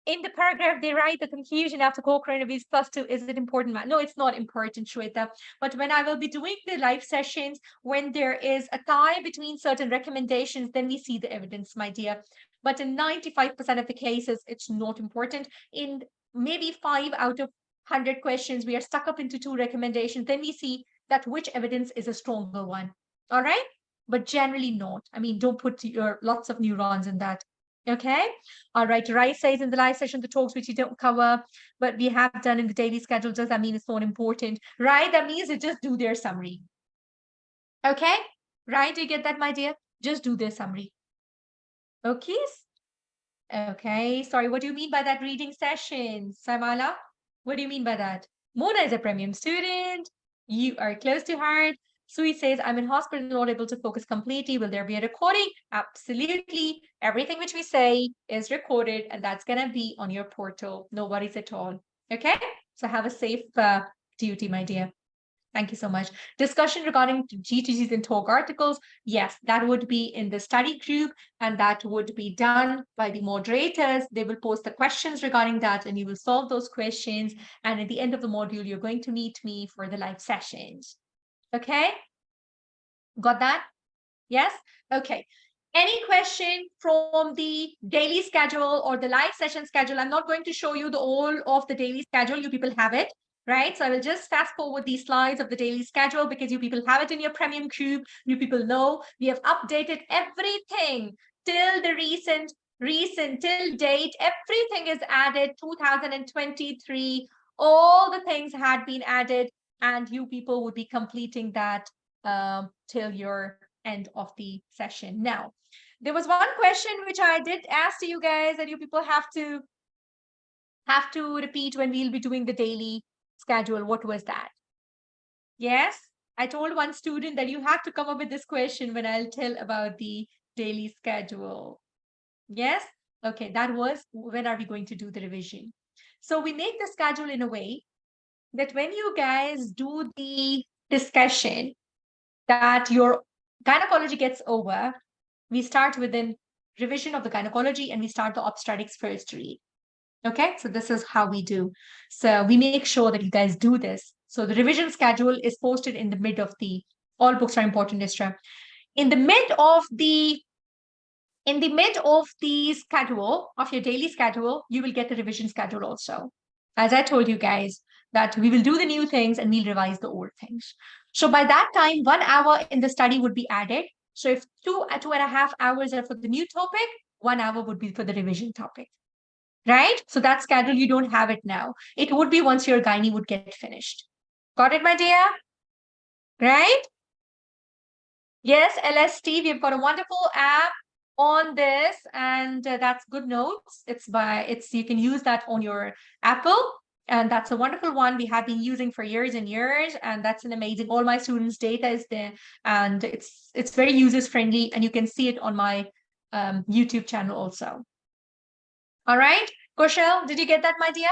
in the paragraph, they write the conclusion after co-coronavirus +2. Is it important? No, it's not important, Shweta. But when I will be doing the live sessions, when there is a tie between certain recommendations, then we see the evidence, my dear. But in 95% of the cases, it's not important. In maybe 5 out of 100 questions, we are stuck up into 2 recommendations. Then we see that which evidence is a stronger one. All right? But generally not. I mean, don't put your lots of neurons in that. Okay. All right. Rai says in the live session, the talks which you don't cover, but we have done in the daily schedule, does that mean it's not important? Right. That means you just do their summary. Okay. Right. Do you get that, my dear? Just do their summary. Okay. Okay. Sorry. What do you mean by that reading session, Samala? What do you mean by that? Mona is a premium student. You are close to heart. Sui says, I'm in hospital, not able to focus completely. Will there be a recording? Absolutely. Everything which we say is recorded, and that's going to be on your portal. No worries at all. Okay? So have a safe duty, my dear. Thank you so much. Discussion regarding GTGs and talk articles. Yes, that would be in the study group, and that would be done by the moderators. They will post the questions regarding that, and you will solve those questions. And at the end of the module, you're going to meet me for the live sessions. Okay, got that? Yes. Okay. Any question from the daily schedule or the live session schedule? I'm not going to show you the all of the daily schedule. You people have it, right? So I will just fast forward these slides of the daily schedule because you people have it in your premium group. You people know we have updated everything till the recent till date. Everything is added 2023. All the things had been added, and you people would be completing that till your end of the session. Now, there was one question which I did ask to you guys that you people have to repeat when we'll be doing the daily schedule. What was that? Yes, I told one student that you have to come up with this question when I'll tell about the daily schedule. Yes? Okay, that was when are we going to do the revision? So we make the schedule in a way that when you guys do the discussion, that your gynecology gets over, we start with an revision of the gynecology and we start the obstetrics first read. Okay, so this is how we do. So we make sure that you guys do this. So the revision schedule is posted in the mid of the, all books are important, Istra. In the mid of the schedule of your daily schedule, you will get the revision schedule also. As I told you guys, that we will do the new things and we'll revise the old things. So by that time, 1 hour in the study would be added. So if 2.5 hours are for the new topic, 1 hour would be for the revision topic. Right? So that schedule, you don't have it now. It would be once your gynae would get finished. Got it, my dear? Right? Yes, LST, we've got a wonderful app on this, and that's Good Notes. You can use that on your Apple. And that's a wonderful one we have been using for years and years. And that's an amazing, all my students' data is there. And it's very users friendly. And you can see it on my YouTube channel also. All right. Kushal, did you get that, my dear?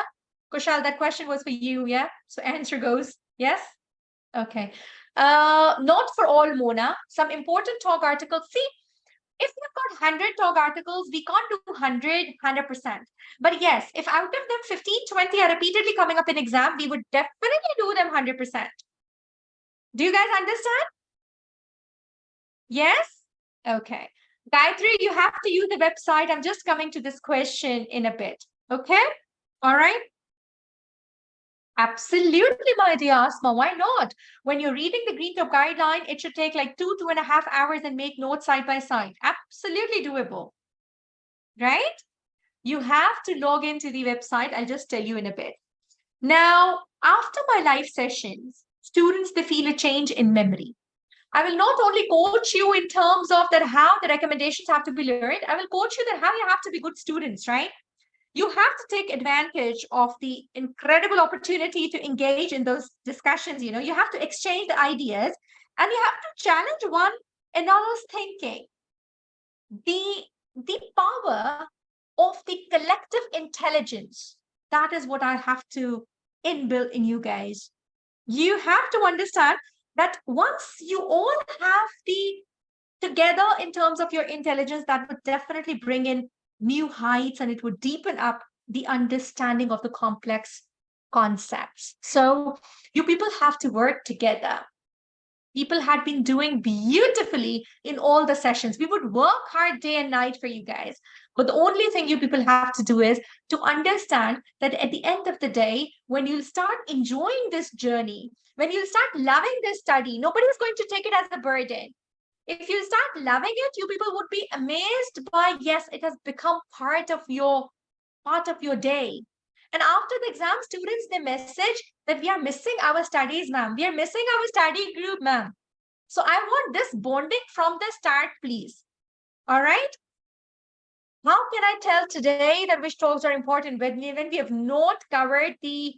Kushal, that question was for you. Yeah. So answer goes yes. Okay. Not for all, Mona. Some important talk articles. See, if we've got 100 talk articles, we can't do 100%. But yes, if out of them 15, 20 are repeatedly coming up in exam, we would definitely do them 100%. Do you guys understand? Yes? Okay. Gayatri, you have to use the website. I'm just coming to this question in a bit. Okay? All right? Absolutely, my dear Asma. Why not? When you're reading the Green Top guideline, it should take like 2.5 hours and make notes side by side. Absolutely doable. Right? You have to log into the website. I'll just tell you in a bit. Now, after my live sessions, students, they feel a change in memory. I will not only coach you in terms of that how the recommendations have to be learned, I will coach you that how you have to be good students, right? You have to take advantage of the incredible opportunity to engage in those discussions. You know, you have to exchange the ideas and you have to challenge one another's thinking. The power of the collective intelligence, that is what I have to inbuild in you guys. You have to understand that once you all have the together in terms of your intelligence, that would definitely bring in new heights and it would deepen up the understanding of the complex concepts. So you people have to work together. People had been doing beautifully in all the sessions. We would work hard day and night for you guys. But the only thing you people have to do is to understand that at the end of the day, when you start enjoying this journey, when you start loving this study, nobody's going to take it as a burden. If you start loving it, you people would be amazed by, yes, it has become part of your day. And after the exam, students, they message that we are missing our studies, ma'am. We are missing our study group, ma'am. So I want this bonding from the start, please. All right. How can I tell today that which talks are important when we have not covered the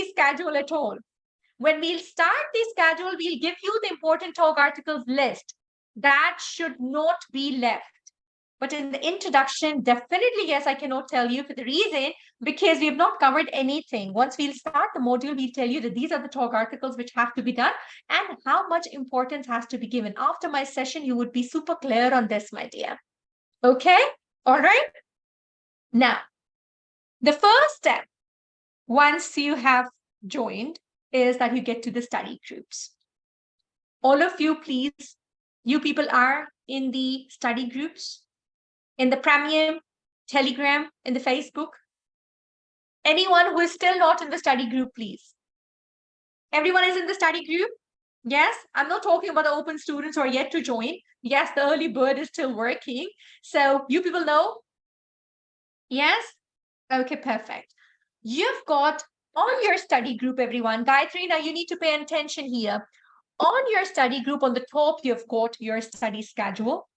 schedule at all? When we'll start the schedule, we'll give you the important talk articles list. That should not be left. But in the introduction, definitely, yes, I cannot tell you for the reason because we have not covered anything. Once we'll start the module, we'll tell you that these are the talk articles which have to be done and how much importance has to be given. After my session, you would be super clear on this, my dear. Okay? All right? Now, the first step, once you have joined, is that you get to the study groups. All of you, please, you people are in the study groups, in the Premium, Telegram, in the Facebook. Anyone who is still not in the study group, please. Everyone is in the study group? Yes, I'm not talking about the open students who are yet to join. Yes, the early bird is still working. So you people know? Yes? Okay, perfect. You've got on your study group, everyone. Gayatri, now you need to pay attention here. On your study group, on the top, you've got your study schedule.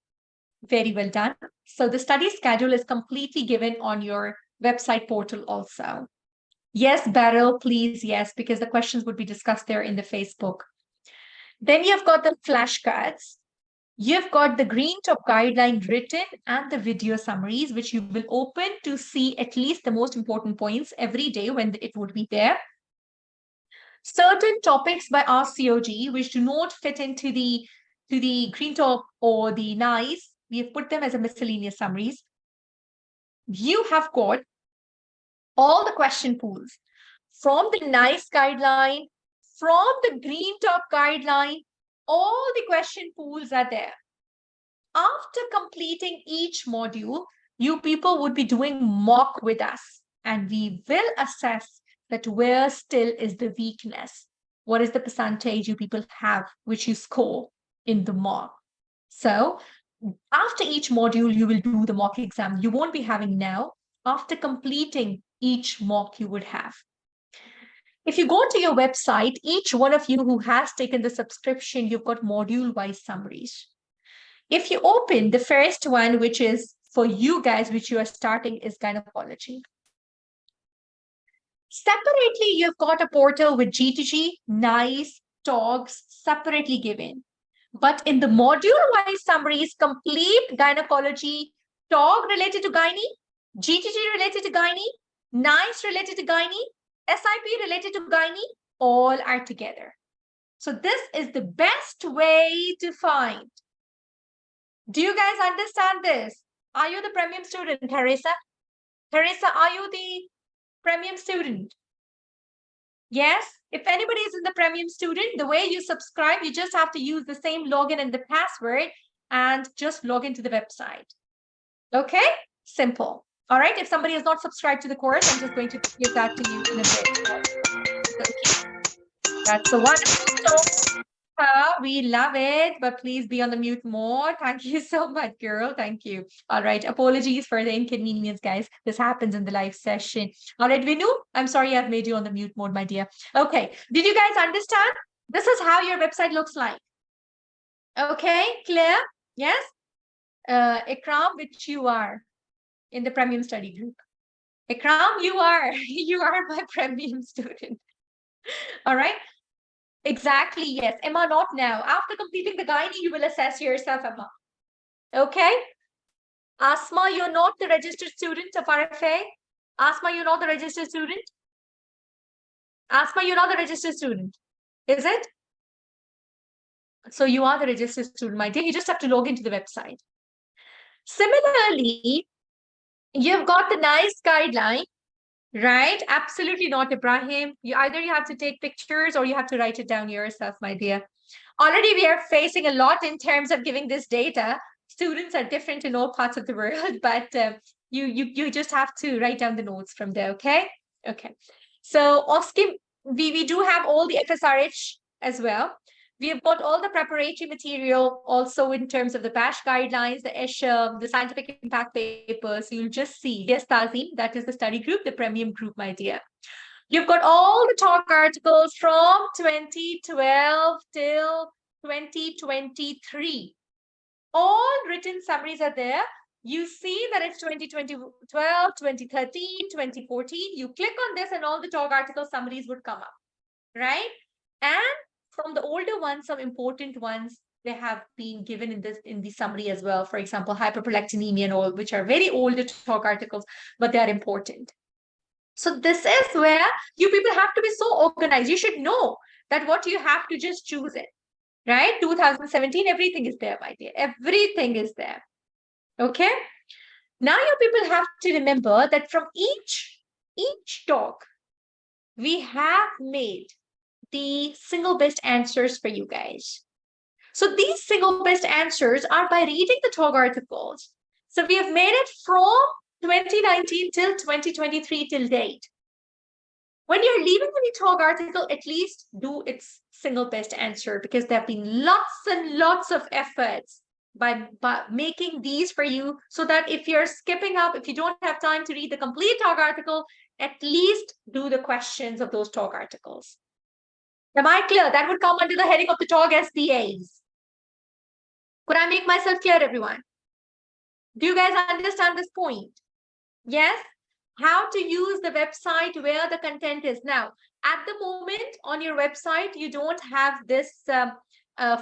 Very well done. So the study schedule is completely given on your website portal also. Yes, Beryl, please, yes, because the questions would be discussed there in the Facebook. Then you've got the flashcards. You've got the Green Top guideline written and the video summaries, which you will open to see at least the most important points every day when it would be there. Certain topics by RCOG, which do not fit into the Green Top or the NICE, we have put them as a miscellaneous summaries. You have got all the question pools from the NICE guideline, from the Green Top guideline, all the question pools are there. After completing each module, you people would be doing mock with us, and we will assess that where still is the weakness. What is the percentage you people have, which you score in the mock? So after each module, you will do the mock exam. You won't be having now. After completing each mock, you would have. If you go to your website, each one of you who has taken the subscription, you've got module-wise summaries. If you open the first one, which is for you guys, which you are starting, is gynecology. Separately, you've got a portal with G2G, nice talks separately given. But in the module-wise summaries, complete gynecology, talk related to gynae, G2G related to gynae, nice related to gynae, SIP related to gynae, all are together. So this is the best way to find. Do you guys understand this? Are you the premium student, Teresa? Teresa, are you the premium student? Yes. If anybody is in the premium student, the way you subscribe, you just have to use the same login and the password and just log into the website. Okay? Simple. All right. If somebody is not subscribed to the course, I'm just going to give that to you in a bit. Okay. That's a wonderful talk. We love it, but please be on the mute mode. Thank you so much, girl. Thank you. All right. Apologies for the inconvenience, guys. This happens in the live session. All right, Vinu, I'm sorry I've made you on the mute mode, my dear. Okay. Did you guys understand? This is how your website looks like. Okay, clear? Yes? Ikram, which you are in the premium study group. Ikram, you are my premium student. All right. Exactly, yes. Emma, not now. After completing the gynae, you will assess yourself, Emma. Okay? Asma, you're not the registered student of RFA. Asma, you're not the registered student. Asma, you're not the registered student. Is it? So you are the registered student, my dear. You just have to log into the website. Similarly, you've got the nice guideline, right? Absolutely not, Ibrahim. You have to take pictures or you have to write it down yourself, my dear. Already we are facing a lot in terms of giving this data. Students are different in all parts of the world, but you just have to write down the notes from there, okay? Okay. So OSCE, we do have all the FSRH as well. We have got all the preparatory material also in terms of the BASH guidelines, the ESHA, the scientific impact papers. You'll just see, yes, Tazim, that is the study group, the premium group, my dear. You've got all the talk articles from 2012 till 2023. All written summaries are there. You see that it's 2012, 2013, 2014. You click on this and all the talk article summaries would come up, right? And from the older ones, some important ones, they have been given in the summary as well. For example, hyperprolactinemia and all, which are very older talk articles, but they are important. So this is where you people have to be so organized. You should know that what you have to just choose it, right? 2017, everything is there, my dear. Everything is there. Okay. Now you people have to remember that from each talk, we have made the single best answers for you guys. So these single best answers are by reading the talk articles. So we have made it from 2019 till 2023 till date. When you're leaving any talk article, at least do its single best answer, because there have been lots and lots of efforts by making these for you, so that if you're skipping up, if you don't have time to read the complete talk article, at least do the questions of those talk articles. Am I clear? That would come under the heading of the talk SDAs. Could I make myself clear, everyone? Do you guys understand this point? Yes? How to use the website where the content is. Now, at the moment on your website, you don't have this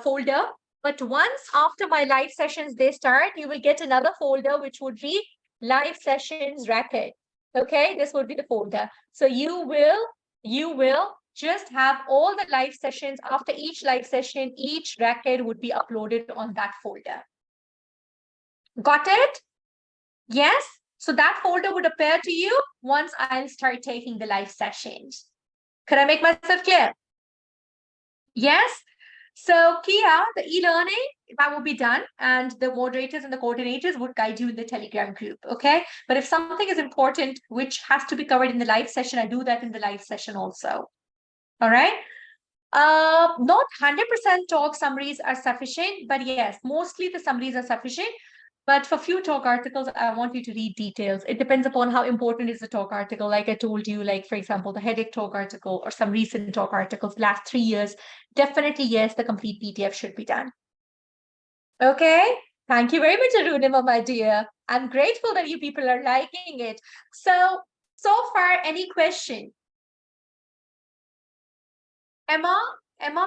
folder, but once after my live sessions, they start, you will get another folder, which would be live sessions record. Okay, this would be the folder. So you will just have all the live sessions. After each live session, each record would be uploaded on that folder. Got it? Yes? So that folder would appear to you once I'll start taking the live sessions. Could I make myself clear? Yes? So Kia, the e-learning, that will be done, and the moderators and the coordinators would guide you in the Telegram group, okay? But if something is important, which has to be covered in the live session, I do that in the live session also. All right? Not 100% talk summaries are sufficient, but yes, mostly the summaries are sufficient. But for few talk articles, I want you to read details. It depends upon how important is the talk article. Like I told you, like, for example, the headache talk article or some recent talk articles, last 3 years, definitely, yes, the complete PDF should be done. Okay. Thank you very much, Arunima, my dear. I'm grateful that you people are liking it. So far, any question? Emma,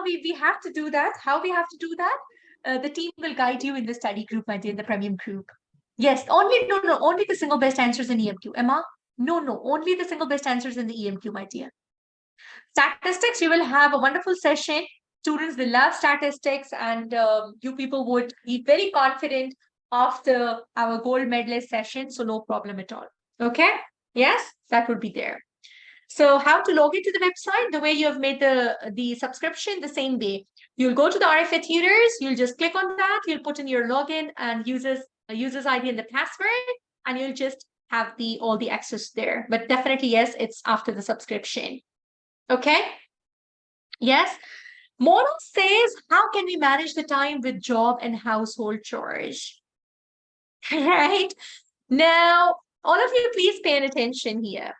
we have to do that. How we have to do that? The team will guide you in the study group, my dear, the premium group. Yes, only the single best answers in EMQ. Emma, no, only the single best answers in the EMQ, my dear. Statistics, you will have a wonderful session. Students will love statistics, and you people would be very confident after our gold medalist session. So no problem at all. Okay? Yes, that would be there. So how to log into the website? The way you have made the subscription, the same way. You'll go to the RFA Tutors, you'll just click on that, you'll put in your login and user's ID and the password, and you'll just have all the access there. But definitely, yes, it's after the subscription. Okay? Yes. Mona says, how can we manage the time with job and household chores? Right? Now, all of you, please pay attention here.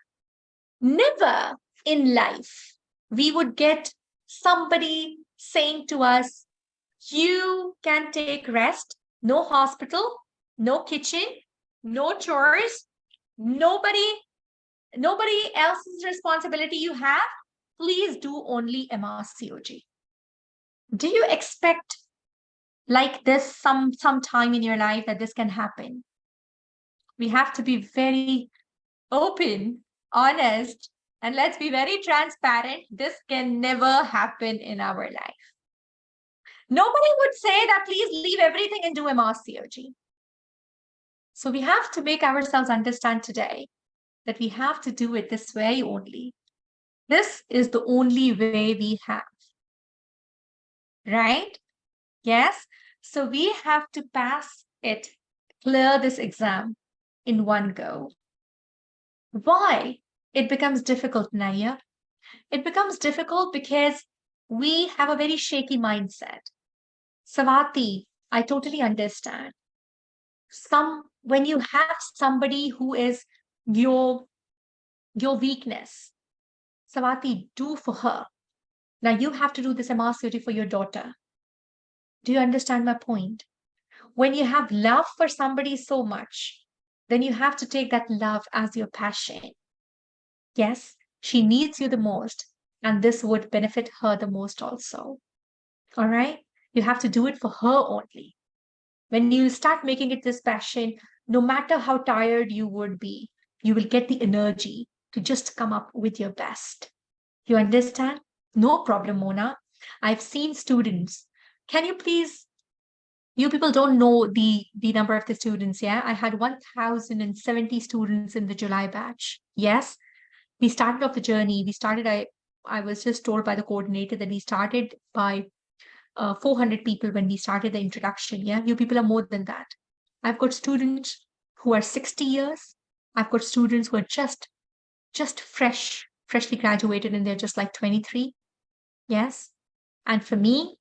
Never in life we would get somebody saying to us, you can take rest, no hospital, no kitchen, no chores, nobody else's responsibility you have. Please do only MRCOG. Do you expect like this some time in your life that this can happen? We have to be very open, honest, and let's be very transparent. This can never happen in our life. Nobody would say that please leave everything and do MRCOG. So we have to make ourselves understand today that we have to do it this way only. This is the only way we have. Right? Yes. So we have to pass it, clear this exam in one go. Why? It becomes difficult, Naya. It becomes difficult because we have a very shaky mindset. Savati, I totally understand. When you have somebody who is your weakness, Savati, do for her. Now you have to do this MRCOG for your daughter. Do you understand my point? When you have love for somebody so much, then you have to take that love as your passion. Yes, she needs you the most, and this would benefit her the most also. All right? You have to do it for her only. When you start making it this passion, no matter how tired you would be, you will get the energy to just come up with your best. You understand? No problem, Mona. I've seen students. Can you please, you people don't know the number of the students, yeah? I had 1,070 students in the July batch. Yes, we started off the journey. I was just told by the coordinator that we started by 400 people when we started the introduction. Yeah, you people are more than that. I've got students who are 60 years. I've got students who are just freshly graduated, and they're just like 23. Yes. And for me,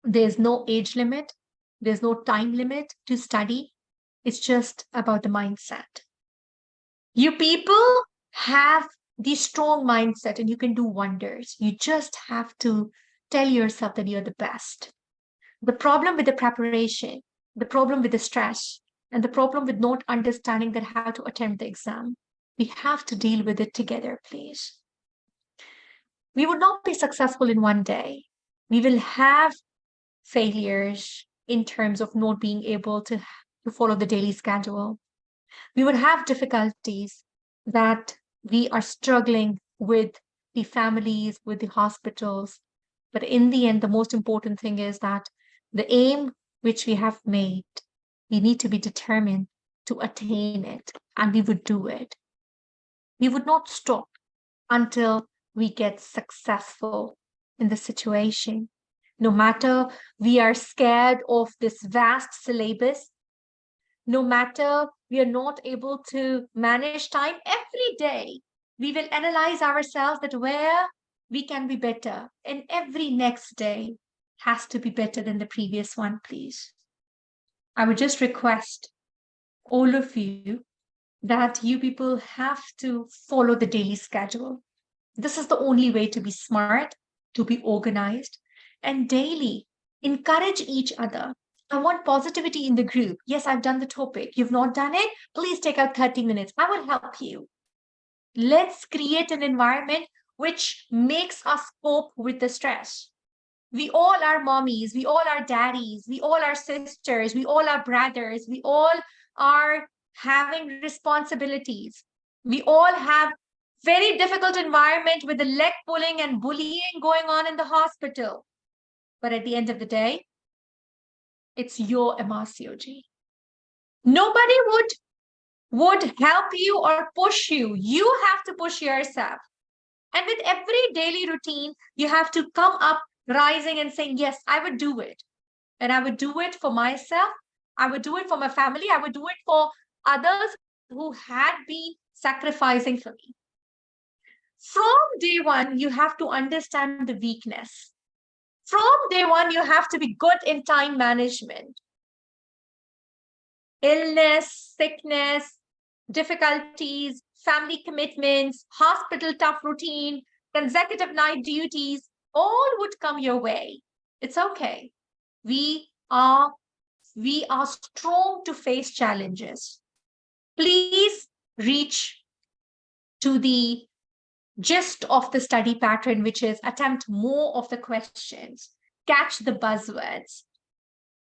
there's no age limit. There's no time limit to study. It's just about the mindset. You people have the strong mindset and you can do wonders. You just have to tell yourself that you're the best. The problem with the preparation, the problem with the stress, and the problem with not understanding that how to attempt the exam, we have to deal with it together, please. We would not be successful in one day. We will have failures in terms of not being able to follow the daily schedule. We would have difficulties that we are struggling with the families, with the hospitals. But in the end, the most important thing is that the aim which we have made, we need to be determined to attain it, and we would do it. We would not stop until we get successful in the situation. No matter we are scared of this vast syllabus, no matter we are not able to manage time, every day we will analyze ourselves that where we can be better, and every next day has to be better than the previous one, please. I would just request all of you that you people have to follow the daily schedule. This is the only way to be smart, to be organized, and daily encourage each other. I want positivity in the group. Yes, I've done the topic. You've not done it? Please take out 30 minutes. I will help you. Let's create an environment which makes us cope with the stress. We all are mommies, we all are daddies, we all are sisters, we all are brothers, we all are having responsibilities. We all have very difficult environment with the leg pulling and bullying going on in the hospital. But at the end of the day, it's your MRCOG. Nobody would help you or push you. You have to push yourself. And with every daily routine, you have to come up rising and saying, yes, I would do it. And I would do it for myself. I would do it for my family. I would do it for others who had been sacrificing for me. From day one, you have to understand the weakness. From day one, you have to be good in time management. Illness, sickness, difficulties, family commitments, hospital tough routine, consecutive night duties, all would come your way. It's okay. We are strong to face challenges. Please reach to the gist of the study pattern, which is attempt more of the questions, catch the buzzwords.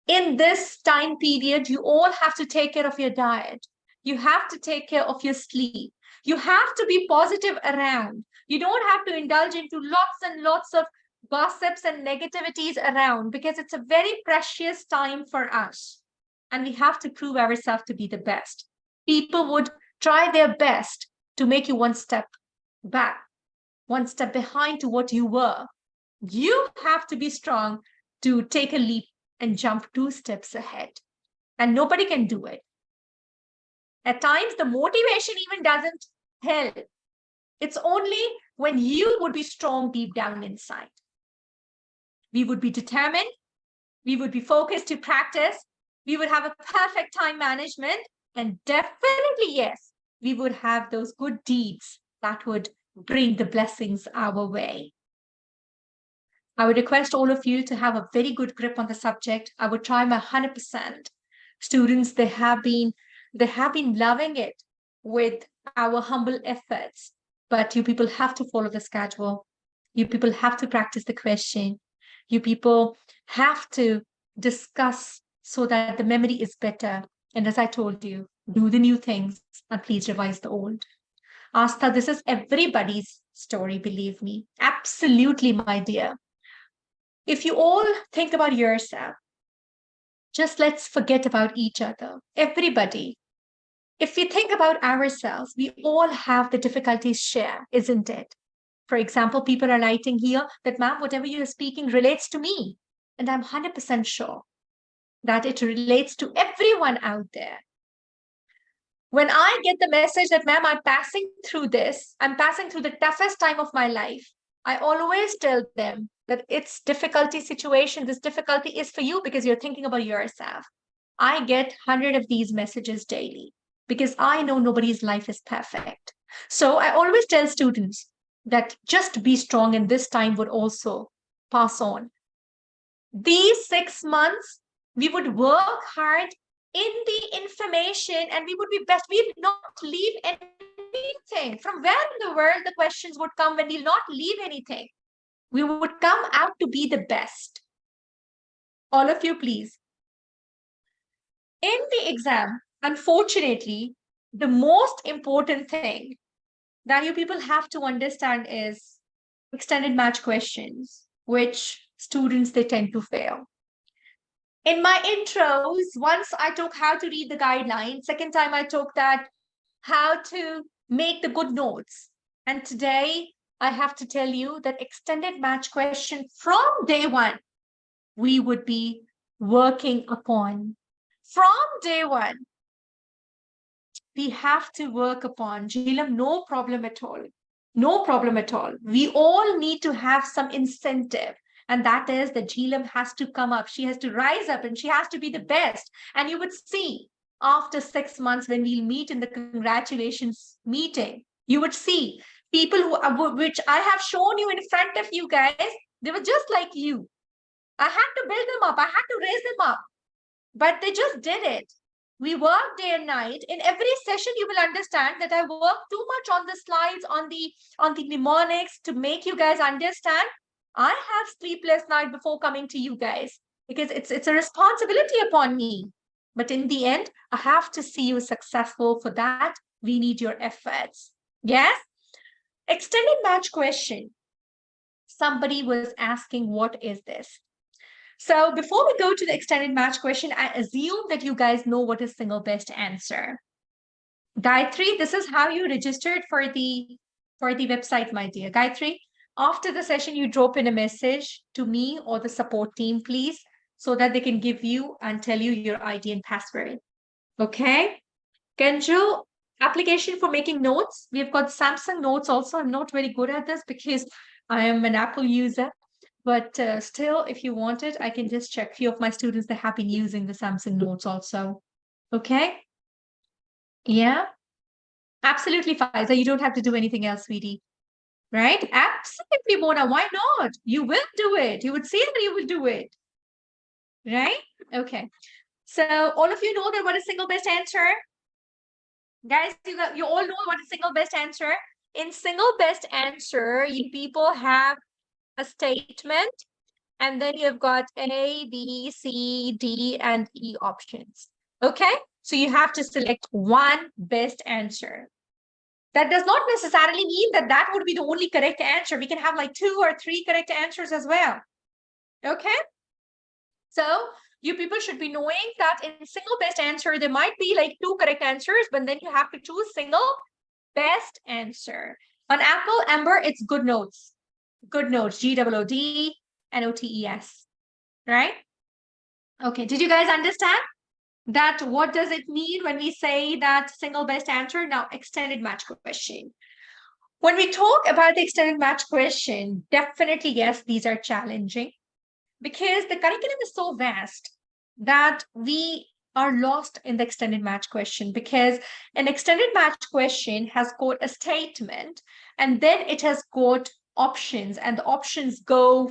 In this time period, you all have to take care of your diet. You have to take care of your sleep. You have to be positive around. You don't have to indulge into lots and lots of gossips and negativities around, because it's a very precious time for us. And we have to prove ourselves to be the best. People would try their best to make you one step back, one step behind to what you were. You have to be strong to take a leap and jump 2 steps ahead. And nobody can do it. At times, the motivation even doesn't help. It's only when you would be strong deep down inside. We would be determined. We would be focused to practice. We would have a perfect time management. And definitely, yes, we would have those good deeds that would bring the blessings our way. I would request all of you to have a very good grip on the subject. I would try my 100%. Students, they have been loving it with our humble efforts. But you people have to follow the schedule. You people have to practice the question. You people have to discuss so that the memory is better. And as I told you, do the new things and please revise the old. Astha, this is everybody's story, believe me. Absolutely, my dear. If you all think about yourself, just let's forget about each other. Everybody. If we think about ourselves, we all have the difficulties share, isn't it? For example, people are writing here that, ma'am, whatever you're speaking relates to me. And I'm 100% sure that it relates to everyone out there. When I get the message that, ma'am, I'm passing through this, I'm passing through the toughest time of my life, I always tell them that it's difficulty situation. This difficulty is for you because you're thinking about yourself. I get 100 of these messages daily because I know nobody's life is perfect. So I always tell students that just be strong, and this time would also pass on. These 6 months, we would work hard in the information and we would be best. We would not leave anything. From where in the world the questions would come when we'll not leave anything? We would come out to be the best. All of you, please. In the exam, unfortunately, the most important thing that you people have to understand is extended match questions, which students, they tend to fail. In my intros, once I took how to read the guidelines, second time I took that how to make the good notes. And today I have to tell you that extended match question from day one, we would be working upon. From day one, we have to work upon. Jilam, no problem at all. No problem at all. We all need to have some incentive. And that is that Jilam has to come up. She has to rise up and she has to be the best. And you would see after 6 months when we'll meet in the congratulations meeting, you would see people which I have shown you in front of you guys, they were just like you. I had to build them up. I had to raise them up. But they just did it. We work day and night. In every session, you will understand that I work too much on the slides, on the mnemonics to make you guys understand. I have sleepless night before coming to you guys because it's a responsibility upon me. But in the end, I have to see you successful. For that, we need your efforts. Yes? Extended match question. Somebody was asking, what is this? So before we go to the extended match question, I assume that you guys know what is single best answer. Gayatri, this is how you registered for the website, my dear. Gayatri, after the session, you drop in a message to me or the support team, please, so that they can give you and tell you your ID and password. Okay? Kenjo, application for making notes. We've got Samsung Notes also. I'm not very good at this because I am an Apple user. But still, if you want it, I can just check. Few of my students, they have been using the Samsung Notes also. Okay? Yeah? Absolutely, Faiza. You don't have to do anything else, sweetie. Right? Absolutely, Mona. Why not? You will do it. You would say that you will do it. Right? Okay. So all of you know that what is single best answer? Guys, you all know what is single best answer? In single best answer, you people have a statement, and then you've got A, B, C, D, and E options. Okay? So you have to select one best answer. That does not necessarily mean that that would be the only correct answer. We can have like 2 or 3 correct answers as well. Okay? So you people should be knowing that in single best answer, there might be like 2 correct answers, but then you have to choose single best answer. On Apple, Amber, it's good notes. Good notes, GOODNOTES, right? Okay, did you guys understand that? What does it mean when we say that single best answer? Now, extended match question. When we talk about the extended match question, definitely, yes, these are challenging because the curriculum is so vast that we are lost in the extended match question, because an extended match question has got a statement and then it has got options, and the options go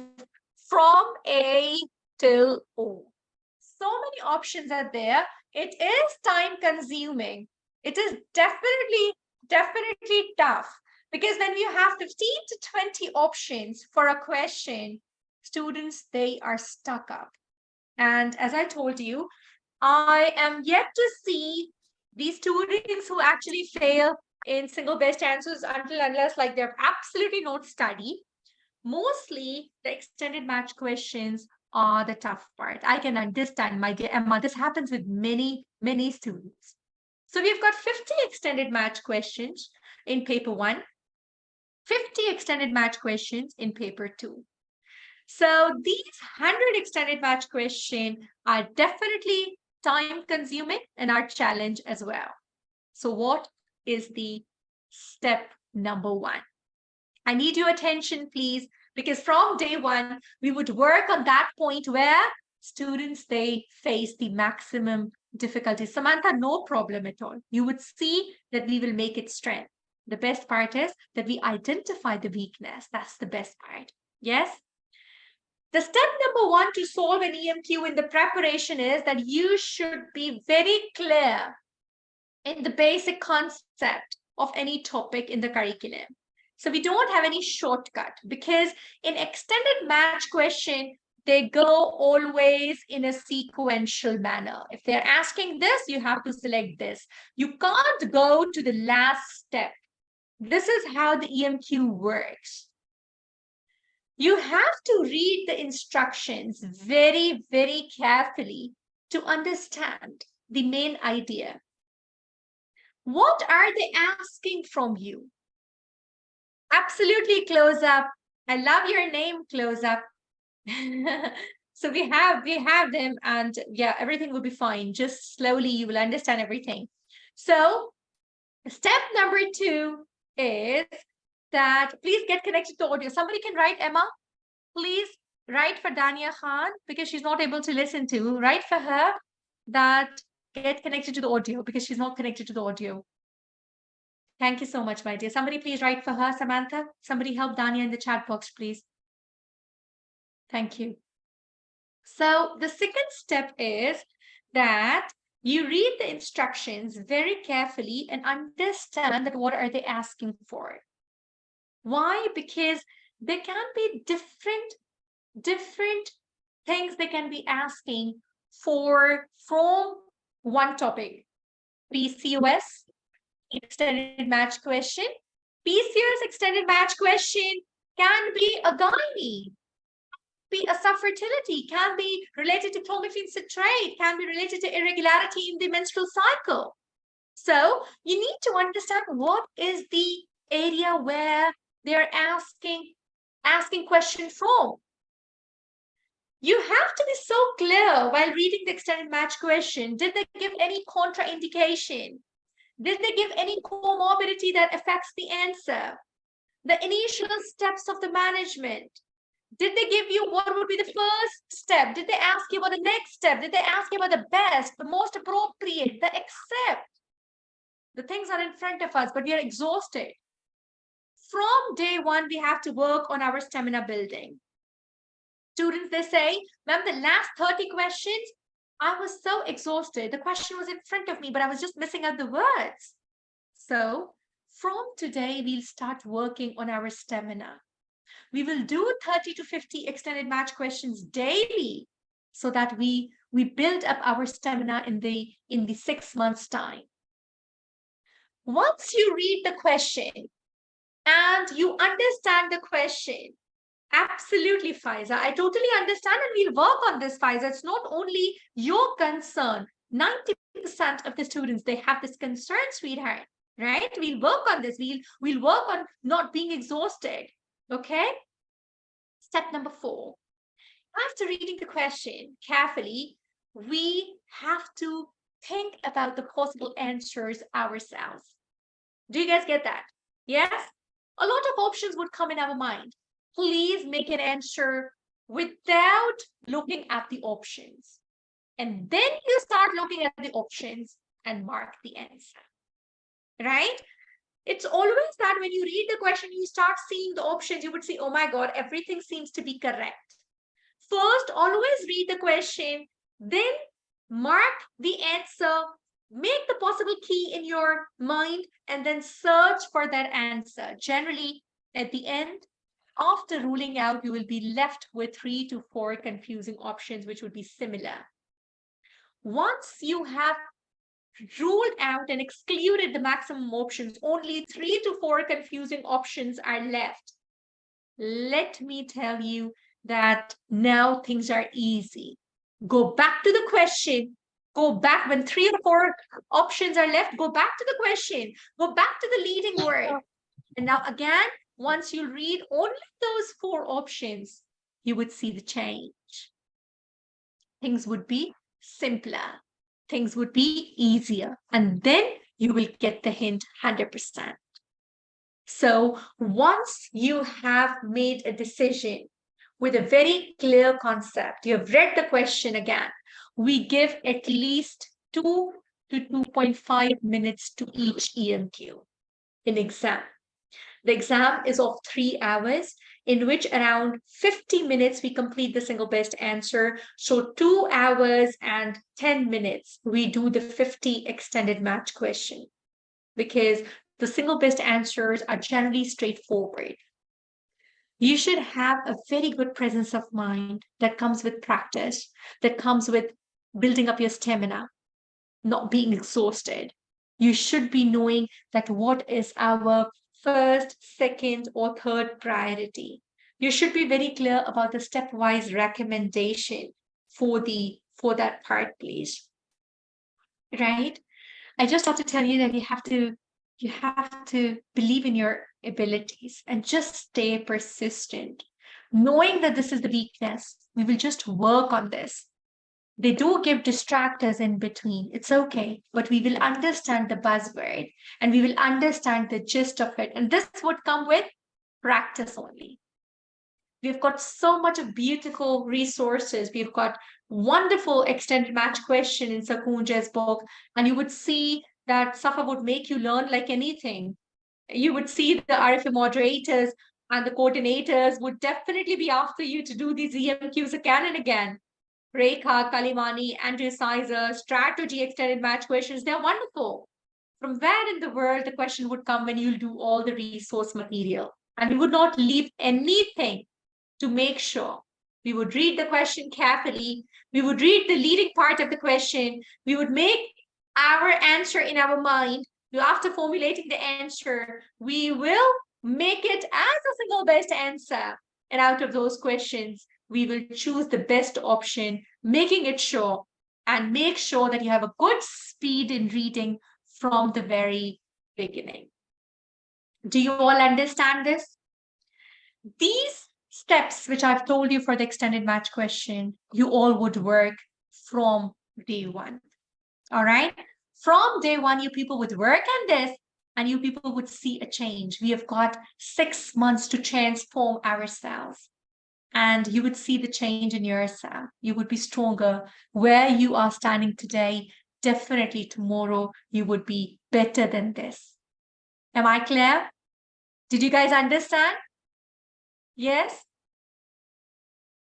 from A till O. So many options are there. It is time consuming. It is definitely tough, because when you have 15 to 20 options for a question, students, they are stuck up. And as I told you, I am yet to see these students who actually fail in single best answers until unless like they're absolutely not study. Mostly the extended match questions are the tough part. I can understand, my dear Emma, this happens with many students. So we've got 50 extended match questions in paper 1, 50 extended match questions in paper 2. So these 100 extended match questions are definitely time consuming and are challenge as well. So what is the step number 1? I need your attention, please, because from day 1, we would work on that point where students, they face the maximum difficulty. Samantha, no problem at all. You would see that we will make it strength. The best part is that we identify the weakness. That's the best part. Yes? The step number 1 to solve an EMQ in the preparation is that you should be very clear in the basic concept of any topic in the curriculum. So we don't have any shortcut, because in extended match question, they go always in a sequential manner. If they're asking this, you have to select this. You can't go to the last step. This is how the EMQ works. You have to read the instructions very carefully to understand the main idea. What are they asking from you? Absolutely, close up. I love your name, close up. So we have them, and yeah, everything will be fine. Just slowly you will understand everything. So step number 2 is that please get connected to audio. Somebody can write, Emma. Please write for Dania Khan, because she's not able to listen to. Write for her that get connected to the audio, because she's not connected to the audio. Thank you so much, my dear. Somebody please write for her, Samantha. Somebody help Dania in the chat box, please. Thank you. So the second step is that You read the instructions very carefully and understand that what are they asking for. Why? Because there can be different things they can be asking for from one topic. PCOS, extended match question. PCOS extended match question can be a gynae, be a subfertility, can be related to clomiphene citrate, can be related to irregularity in the menstrual cycle. So you need to understand what is the area where they're asking question from. You have to be so clear while reading the extended match question. Did they give any contraindication? Did they give any comorbidity that affects the answer? The initial steps of the management. Did they give you what would be the first step? Did they ask you about the next step? Did they ask you about the best, the most appropriate, the accept? The things are in front of us, but we are exhausted. From day one, we have to work on our stamina building. Students, they say, ma'am, the last 30 questions, I was so exhausted. The question was in front of me, but I was just missing out the words. So from today, we'll start working on our stamina. We will do 30 to 50 extended match questions daily so that we build up our stamina in the 6 months' time. Once you read the question and you understand the question, absolutely, Faiza, I totally understand, and we'll work on this, Faiza. It's not only your concern. 90% of the students, they have this concern, sweetheart, right? We'll work on this. We'll work on not being exhausted, okay? Step number 4. After reading the question carefully, we have to think about the possible answers ourselves. Do you guys get that? Yes? A lot of options would come in our mind. Please make an answer without looking at the options. And then you start looking at the options and mark the answer. Right? It's always that when you read the question, you start seeing the options, you would say, oh my God, everything seems to be correct. First, always read the question, then mark the answer, make the possible key in your mind, and then search for that answer. Generally, at the end, after ruling out, you will be left with 3 to 4 confusing options, which would be similar. Once you have ruled out and excluded the maximum options, only 3 to 4 confusing options are left. Let me tell you that now things are easy. Go back to the question. Go back when 3 or 4 options are left. Go back to the question. Go back to the leading word. And now again, once you read only those 4 options, you would see the change. Things would be simpler. Things would be easier. And then you will get the hint 100%. So once you have made a decision with a very clear concept, you have read the question again, we give at least 2 to 2.5 minutes to each EMQ in exam. The exam is of 3 hours, in which around 50 minutes we complete the single best answer. So 2 hours and 10 minutes, we do the 50 extended match question, because the single best answers are generally straightforward. You should have a very good presence of mind that comes with practice, that comes with building up your stamina, not being exhausted. You should be knowing that what is our first, second, or third priority. You should be very clear about the stepwise recommendation for that part, please. Right? I just have to tell you that you have to believe in your abilities and just stay persistent, knowing that this is the weakness. We will just work on this. They do give distractors in between. It's okay, but we will understand the buzzword and we will understand the gist of it. And this would come with practice only. We've got so much of beautiful resources. We've got wonderful extended match question in Sakunja's book. And you would see that Safa would make you learn like anything. You would see the RFA moderators and the coordinators would definitely be after you to do these EMQs again and again. Rekha, Kalimani, Andrew Sizer, strategy extended match questions. They're wonderful. From where in the world the question would come when you'll do all the resource material? And we would not leave anything to make sure. We would read the question carefully. We would read the leading part of the question. We would make our answer in our mind. After formulating the answer, we will make it as a single best answer. And out of those questions, we will choose the best option, making it sure and make sure that you have a good speed in reading from the very beginning. Do you all understand this? These steps, which I've told you for the extended match question, you all would work from day one. All right. From day one, you people would work on this and you people would see a change. We have got 6 months to transform ourselves. And you would see the change in yourself. You would be stronger. Where you are standing today, definitely tomorrow, you would be better than this. Am I clear? Did you guys understand? Yes?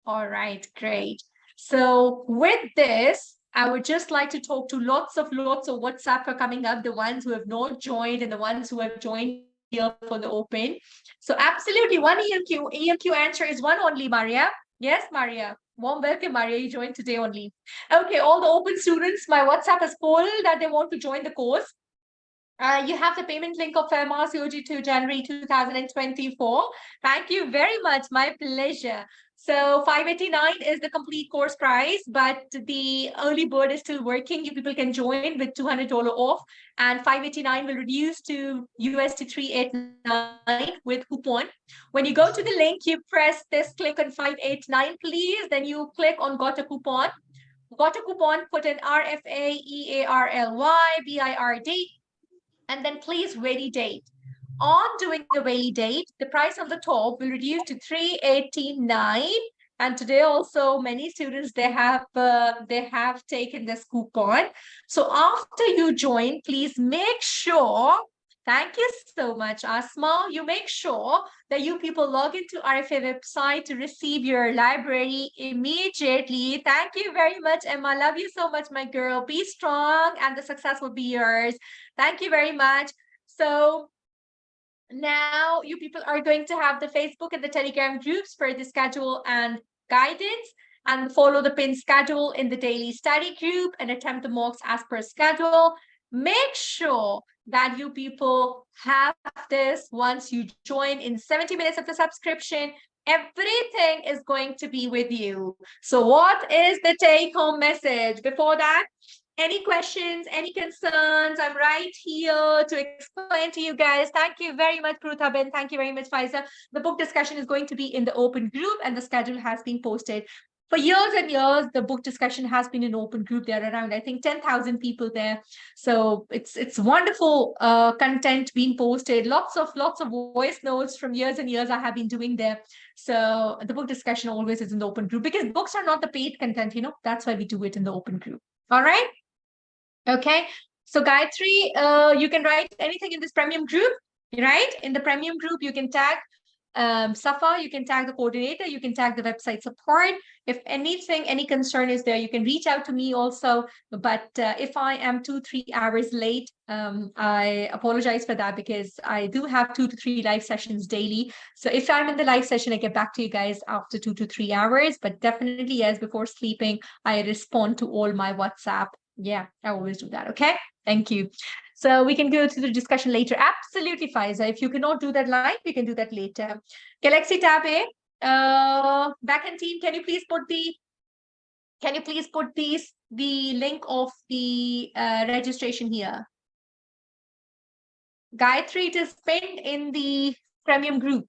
All right, great. So with this, I would just like to talk to lots of WhatsApp are coming up, the ones who have not joined and the ones who have joined here for the open. So absolutely, one EMQ answer is one only, Maria. Yes, Maria. Warm welcome, Maria. You joined today only. Okay, all the open students, my WhatsApp is full that they want to join the course. You have the payment link of MRCOG to January 2024. Thank you very much. My pleasure. So 589 is the complete course price, but the early bird is still working. You people can join with $200 off, and 589 will reduce to USD 389 with coupon. When you go to the link, you press this, click on 589, please. Then you click on got a coupon. Got a coupon, put in RFAEARLY and then please validate. On doing the validate, the price on the top will reduce to 389. And today also many students they have taken this coupon. So after you join, please make sure. Thank you so much, Asma. You make sure that you people log into RFA website to receive your library immediately. Thank you very much, Emma. Love you so much, my girl. Be strong and the success will be yours. Thank you very much. So now you people are going to have the Facebook and the Telegram groups for the schedule and guidance, and follow the pin schedule in the daily study group and attempt the mocks as per schedule. Make sure that you people have this once you join in 70 minutes of the subscription. Everything is going to be with you. So what is the take-home message? Before that, any questions, any concerns? I'm right here to explain to you guys. Thank you very much, Pruthaben. Thank you very much, Faiza. The book discussion is going to be in the open group and the schedule has been posted. For years and years, the book discussion has been an open group. There are around, I think, 10,000 people there. So it's wonderful content being posted. Lots of voice notes from years and years I have been doing there. So the book discussion always is in the open group because books are not the paid content, that's why we do it in the open group. All right. Okay. So Gayatri, you can write anything in this premium group, right? In the premium group, you can tag Safa, you can tag the coordinator, you can tag the website support. If anything, any concern is there, you can reach out to me also. But if I am 2-3 hours late, I apologize for that because I do have 2 to 3 live sessions daily. So if I'm in the live session, I get back to you guys after 2 to 3 hours. But definitely, yes, before sleeping, I respond to all my WhatsApp. Yeah, I always do that. Okay. Thank you. So we can go to the discussion later. Absolutely, Faiza. If you cannot do that live, we can do that later. Galaxy Tab A, backend team, can you please put the link of the registration here? Gayatri, it is pinned in the premium group.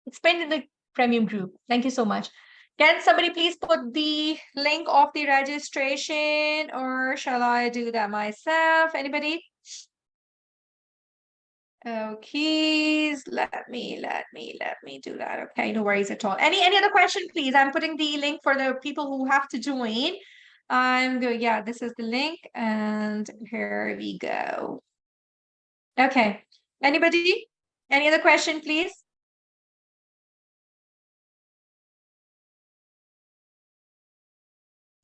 It's pinned in the premium group. Thank you so much. Can somebody please put the link of the registration, or shall I do that myself? Anybody? Okay, let me do that. Okay, no worries at all. Any other question, please? I'm putting the link for the people who have to join. I'm going, yeah, this is the link, and here we go. Okay, anybody? Any other question, please?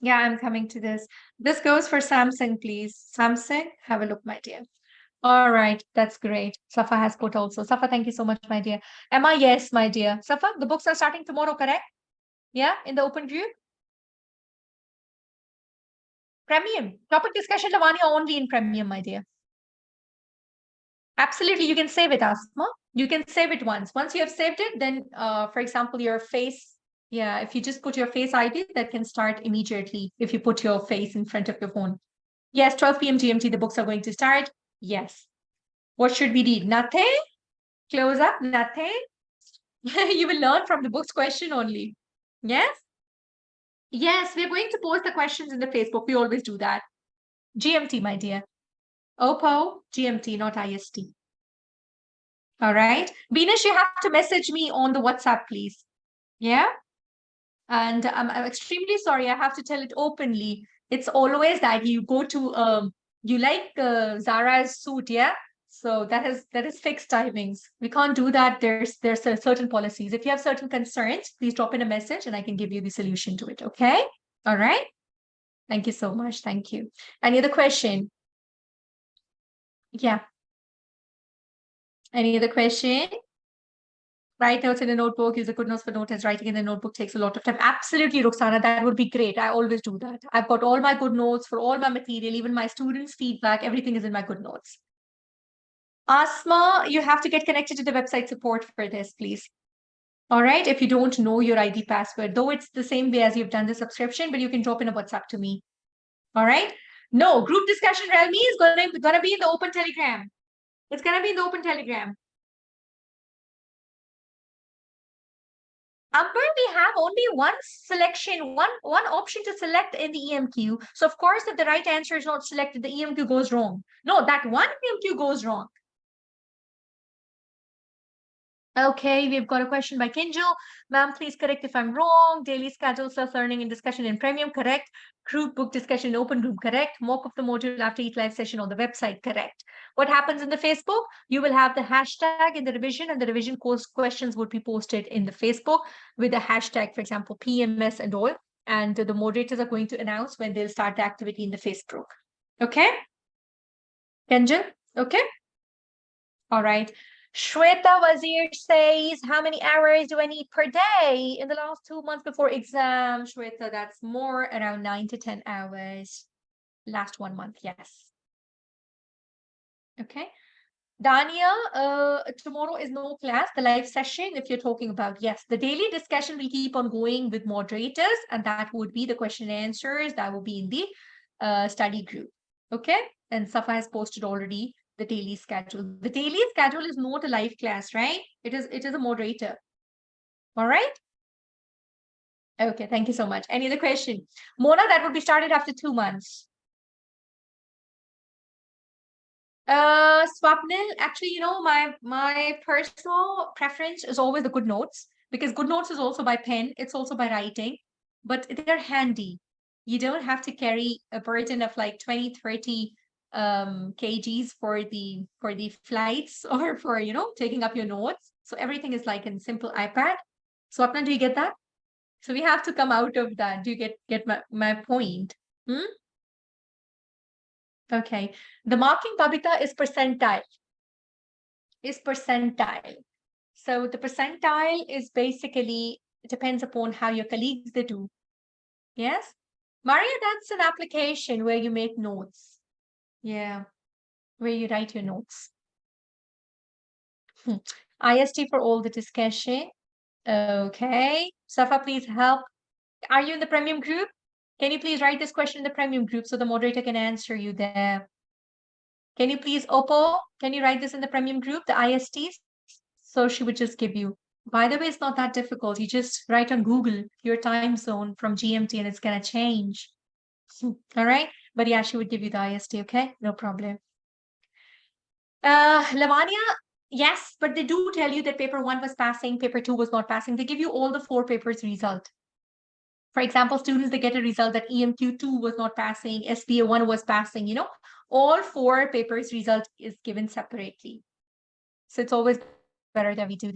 Yeah, I'm coming to this. This goes for Samsung, please. Samsung, have a look, my dear. All right, that's great. Safa has put also. Safa, thank you so much, my dear. Emma, yes, my dear. Safa, the books are starting tomorrow, correct? Yeah, in the open group. Premium. Topic discussion, Lavanya, only in premium, my dear. Absolutely, you can save it, Asma. You can save it once. Once you have saved it, then, for example, your face, yeah, if you just put your face ID, that can start immediately if you put your face in front of your phone. Yes, 12 p.m. GMT, the books are going to start. Yes. What should we read? Nothing? Close up? Nothing? You will learn from the book's question only. Yes? Yes, we're going to post the questions in the Facebook. We always do that. GMT, my dear. OPPO, GMT, not IST. All right. Venus, you have to message me on the WhatsApp, please. Yeah. And I'm extremely sorry. I have to tell it openly. It's always that you go to you like Zara's suit, yeah. So that is fixed timings. We can't do that. There's certain policies. If you have certain concerns, please drop in a message and I can give you the solution to it. Okay. All right. Thank you so much. Thank you. Any other question? Yeah. Any other question? Write notes in a notebook, use a good notes for notes. Writing in a notebook takes a lot of time. Absolutely, Roxana, that would be great. I always do that. I've got all my good notes for all my material, even my students' feedback, everything is in my good notes. Asma, you have to get connected to the website support for this, please. All right, if you don't know your ID password, though it's the same way as you've done the subscription, but you can drop in a WhatsApp to me. All right. No, group discussion Realme is gonna be in the open Telegram. It's gonna be in the open Telegram. Amber, we have only one selection, one option to select in the EMQ. So of course, if the right answer is not selected, the EMQ goes wrong. No, that one EMQ goes wrong. Okay, we've got a question by Kinjal. Ma'am, please correct if I'm wrong. Daily schedule, self-learning and discussion in premium, correct. Group book discussion in open group, correct. Mock of the module after each live session on the website, correct. What happens in the Facebook? You will have the hashtag in the revision and the revision course questions would be posted in the Facebook with the hashtag, for example, PMS and all. And the moderators are going to announce when they'll start the activity in the Facebook. Okay? Kinjal? Okay? All right. Shweta Wazir says, how many hours do I need per day in the last 2 months before exam? Shweta, that's more around 9 to 10 hours. Last 1 month, yes. Okay. Dania, tomorrow is no class, the live session, if you're talking about, yes, the daily discussion will keep on going with moderators, and that would be the question and answers, that will be in the study group. Okay. And Safa has posted already the daily schedule. The daily schedule is not a live class, right? It is a moderator. All right. Okay, thank you so much. Any other question? Mona, that would be started after 2 months. Swapnil, actually, my personal preference is always the good notes because good notes is also by pen, it's also by writing, but they're handy. You don't have to carry a burden of like 20, 30 kgs for the flights or for taking up your notes. So everything is like in simple iPad. Swapna, do you get that? So we have to come out of that. Do you get my point? Hmm? Okay. The marking, Babita, is percentile. Is percentile. So the percentile is basically, it depends upon how your colleagues they do. Yes? Maria, that's an application where you make notes. Yeah. Where you write your notes. IST for all the discussion. Okay. Safa, please help. Are you in the premium group? Can you please write this question in the premium group so the moderator can answer you there? Can you please, Oppo, can you write this in the premium group, the ISTs? So she would just give you. By the way, it's not that difficult. You just write on Google your time zone from GMT and it's going to change. All right. But yeah, she would give you the IST. Okay. No problem. Lavanya, yes, but they do tell you that paper 1 was passing, paper 2 was not passing. They give you all the 4 papers result. For example, students, they get a result that EMQ2 was not passing, SPA1 was passing, all 4 papers result is given separately. So it's always better that we do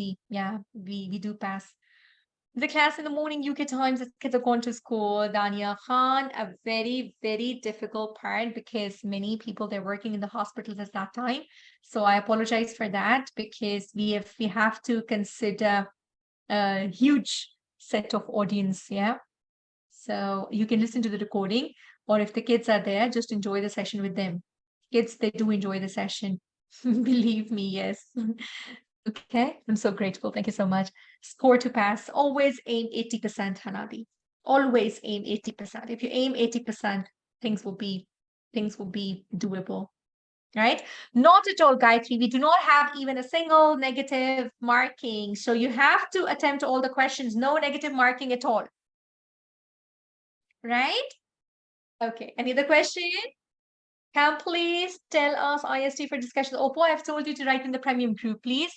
we do pass. The class in the morning, UK times, the kids are going to school. Dania Khan, a very, very difficult part because many people, they're working in the hospitals at that time. So I apologize for that because we have to consider a huge set of audience. Yeah. So you can listen to the recording, or if the kids are there, just enjoy the session with them. Kids, they do enjoy the session. Believe me, yes. Okay, I'm so grateful. Thank you so much. Score to pass. Always aim 80%, Hanabi. Always aim 80%. If you aim 80%, things will be doable. Right? Not at all, Gayatri. We do not have even a single negative marking. So you have to attempt all the questions. No negative marking at all. Right? Okay. Any other question? Can please tell us IST for discussion? Oppo, I've told you to write in the premium group, please.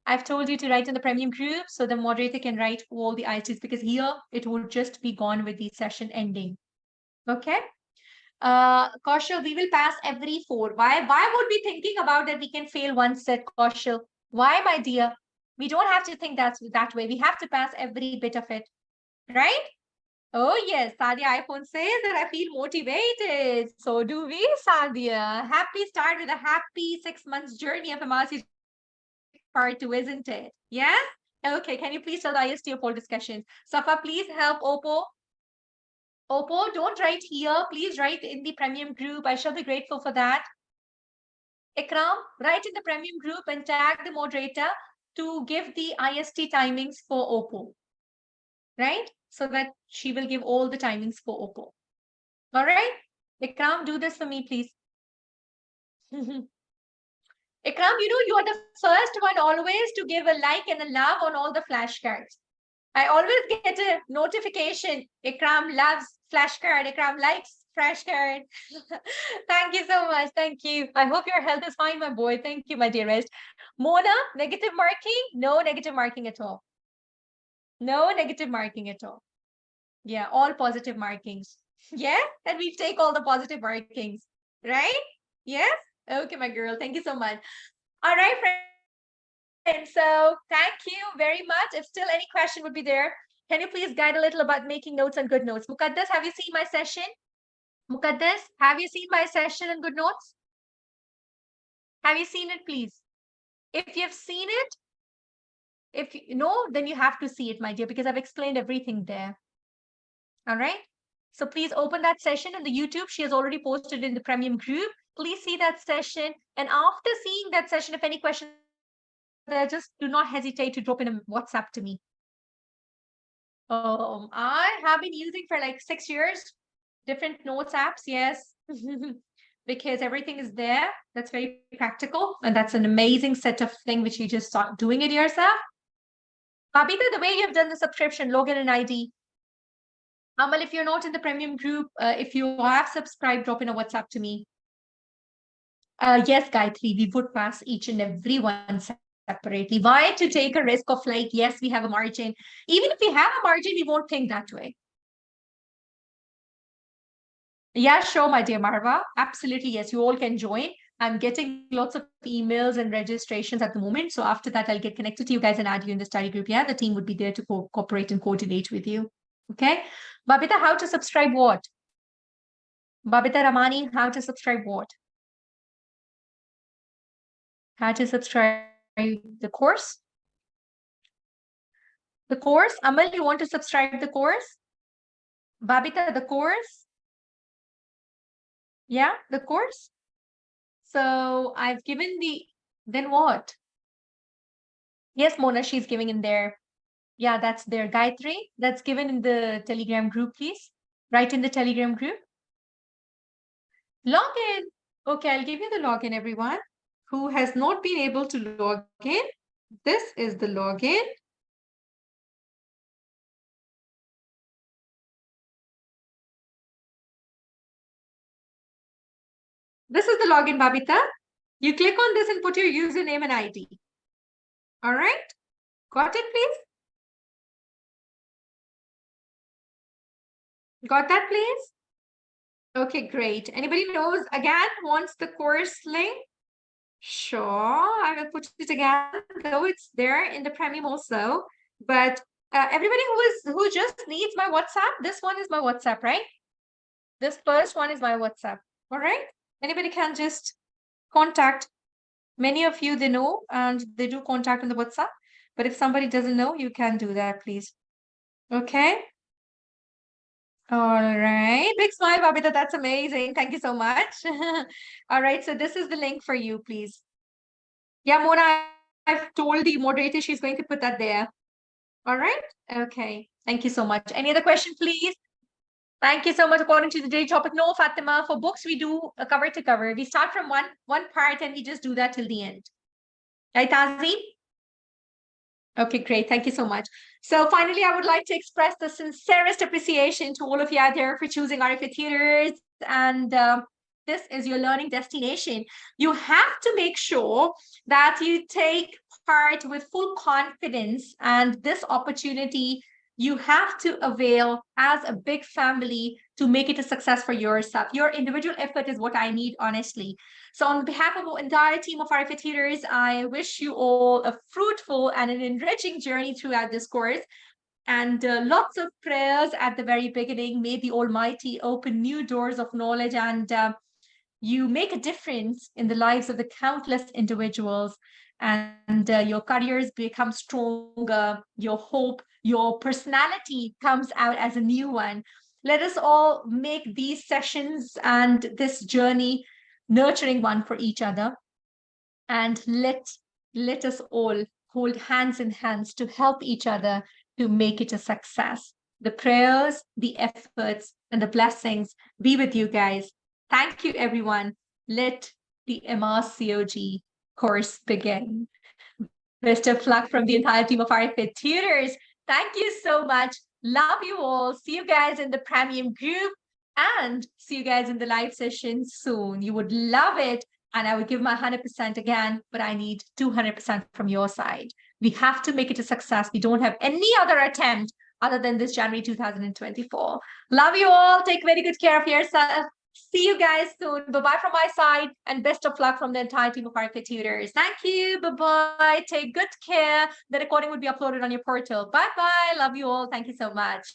I've told you to write in the premium group so the moderator can write all the ISTs because here it would just be gone with the session ending. Okay. Kaushal, we will pass every 4. Why would we thinking about that we can fail one set, Kaushal? Why, my dear? We don't have to think that way. We have to pass every bit of it. Right? Oh, yes. Sadia iPhone says that I feel motivated. So do we, Sadia. Happy start with a happy 6 months journey of MRC part 2, isn't it? Yeah? Okay. Can you please tell the IST of all discussions? Safa, please help Oppo. Oppo, don't write here. Please write in the premium group. I shall be grateful for that. Ikram, write in the premium group and tag the moderator to give the IST timings for Oppo. Right? So that she will give all the timings for Oppo. All right? Ikram, do this for me, please. Ikram, you are the first one always to give a like and a love on all the flashcards. I always get a notification. Ikram loves flashcard. Ikram likes flashcard. Thank you so much. Thank you. I hope your health is fine, my boy. Thank you, my dearest. Mona, negative marking? No negative marking at all. No negative marking at all. Yeah, all positive markings. Yeah, and we take all the positive markings, right? Yes? Okay, my girl. Thank you so much. All right, friends. So thank you very much. If still any question would be there, can you please guide a little about making notes and good notes? Mukaddas, have you seen my session? Mukaddas, have you seen my session and good notes? Have you seen it, please? If you've seen it, if you know, then you have to see it, my dear, because I've explained everything there. All right. So please open that session in the YouTube. She has already posted in the premium group. Please see that session. And after seeing that session, if any questions there, just do not hesitate to drop in a WhatsApp to me. I have been using for like 6 years, different notes apps. Yes. Because everything is there. That's very practical. And that's an amazing set of thing which you just start doing it yourself. Babita, the way you have done the subscription, login and ID. Amal, if you're not in the premium group, if you have subscribed, drop in a WhatsApp to me. Yes, Gayatri, we would pass each and every one separately. Why to take a risk of like, yes, we have a margin. Even if we have a margin, we won't think that way. Yeah, sure, my dear Marva. Absolutely, yes, you all can join. I'm getting lots of emails and registrations at the moment. So after that, I'll get connected to you guys and add you in the study group. Yeah, the team would be there to cooperate and coordinate with you. Okay. Babita, how to subscribe what? Babita Ramani, how to subscribe what? How to subscribe the course? The course? Amal, you want to subscribe the course? Babita, the course? Yeah, the course? So I've given the, then what? Yes, Mona, she's giving in there. Yeah, that's there. Gayatri, that's given in the Telegram group, please. Write in the Telegram group. Login. Okay, I'll give you the login, everyone who has not been able to log in. This is the login. This is the login, Babita. You click on this and put your username and ID. All right. Got it, please? Got that, please? Okay, great. Anybody knows again, wants the course link? Sure, I will put it again, though it's there in the premium also. But everybody who just needs my WhatsApp, this one is my WhatsApp, right? This first one is my WhatsApp. All right. Anybody can just contact. Many of you, they know and they do contact on the WhatsApp. But if somebody doesn't know, you can do that, please. Okay. All right. Big smile, Babita. That's amazing. Thank you so much. All right. So this is the link for you, please. Yeah, Mona, I've told the moderator she's going to put that there. All right. Okay. Thank you so much. Any other question, please? Thank you so much. According to the day topic, no, Fatima. For books, we do a cover to cover. We start from one part and we just do that till the end. Right, Tazi? Okay, great. Thank you so much. So finally, I would like to express the sincerest appreciation to all of you out there for choosing RFA Theaters. And this is your learning destination. You have to make sure that you take part with full confidence, and this opportunity you have to avail as a big family to make it a success for yourself. Your individual effort is what I need, honestly. So on behalf of the entire team of RFA Theaters, I wish you all a fruitful and an enriching journey throughout this course. And lots of prayers at the very beginning. May the Almighty open new doors of knowledge and you make a difference in the lives of the countless individuals, and your careers become stronger, your hope, your personality comes out as a new one. Let us all make these sessions and this journey nurturing one for each other, and let us all hold hands in hands to help each other to make it a success. The prayers, the efforts, and the blessings be with you guys. Thank you, everyone. Let the MRCOG course begin. Best of luck from the entire team of RFA Tutors. Thank you so much. Love you all. See you guys in the premium group and see you guys in the live session soon. You would love it. And I would give my 100% again, but I need 200% from your side. We have to make it a success. We don't have any other attempt other than this January 2024. Love you all. Take very good care of yourself. See you guys soon. Bye-bye from my side, and best of luck from the entire team of RFA Tutors. Thank you. Bye-bye. Take good care. The recording will be uploaded on your portal. Bye-bye. Love you all. Thank you so much.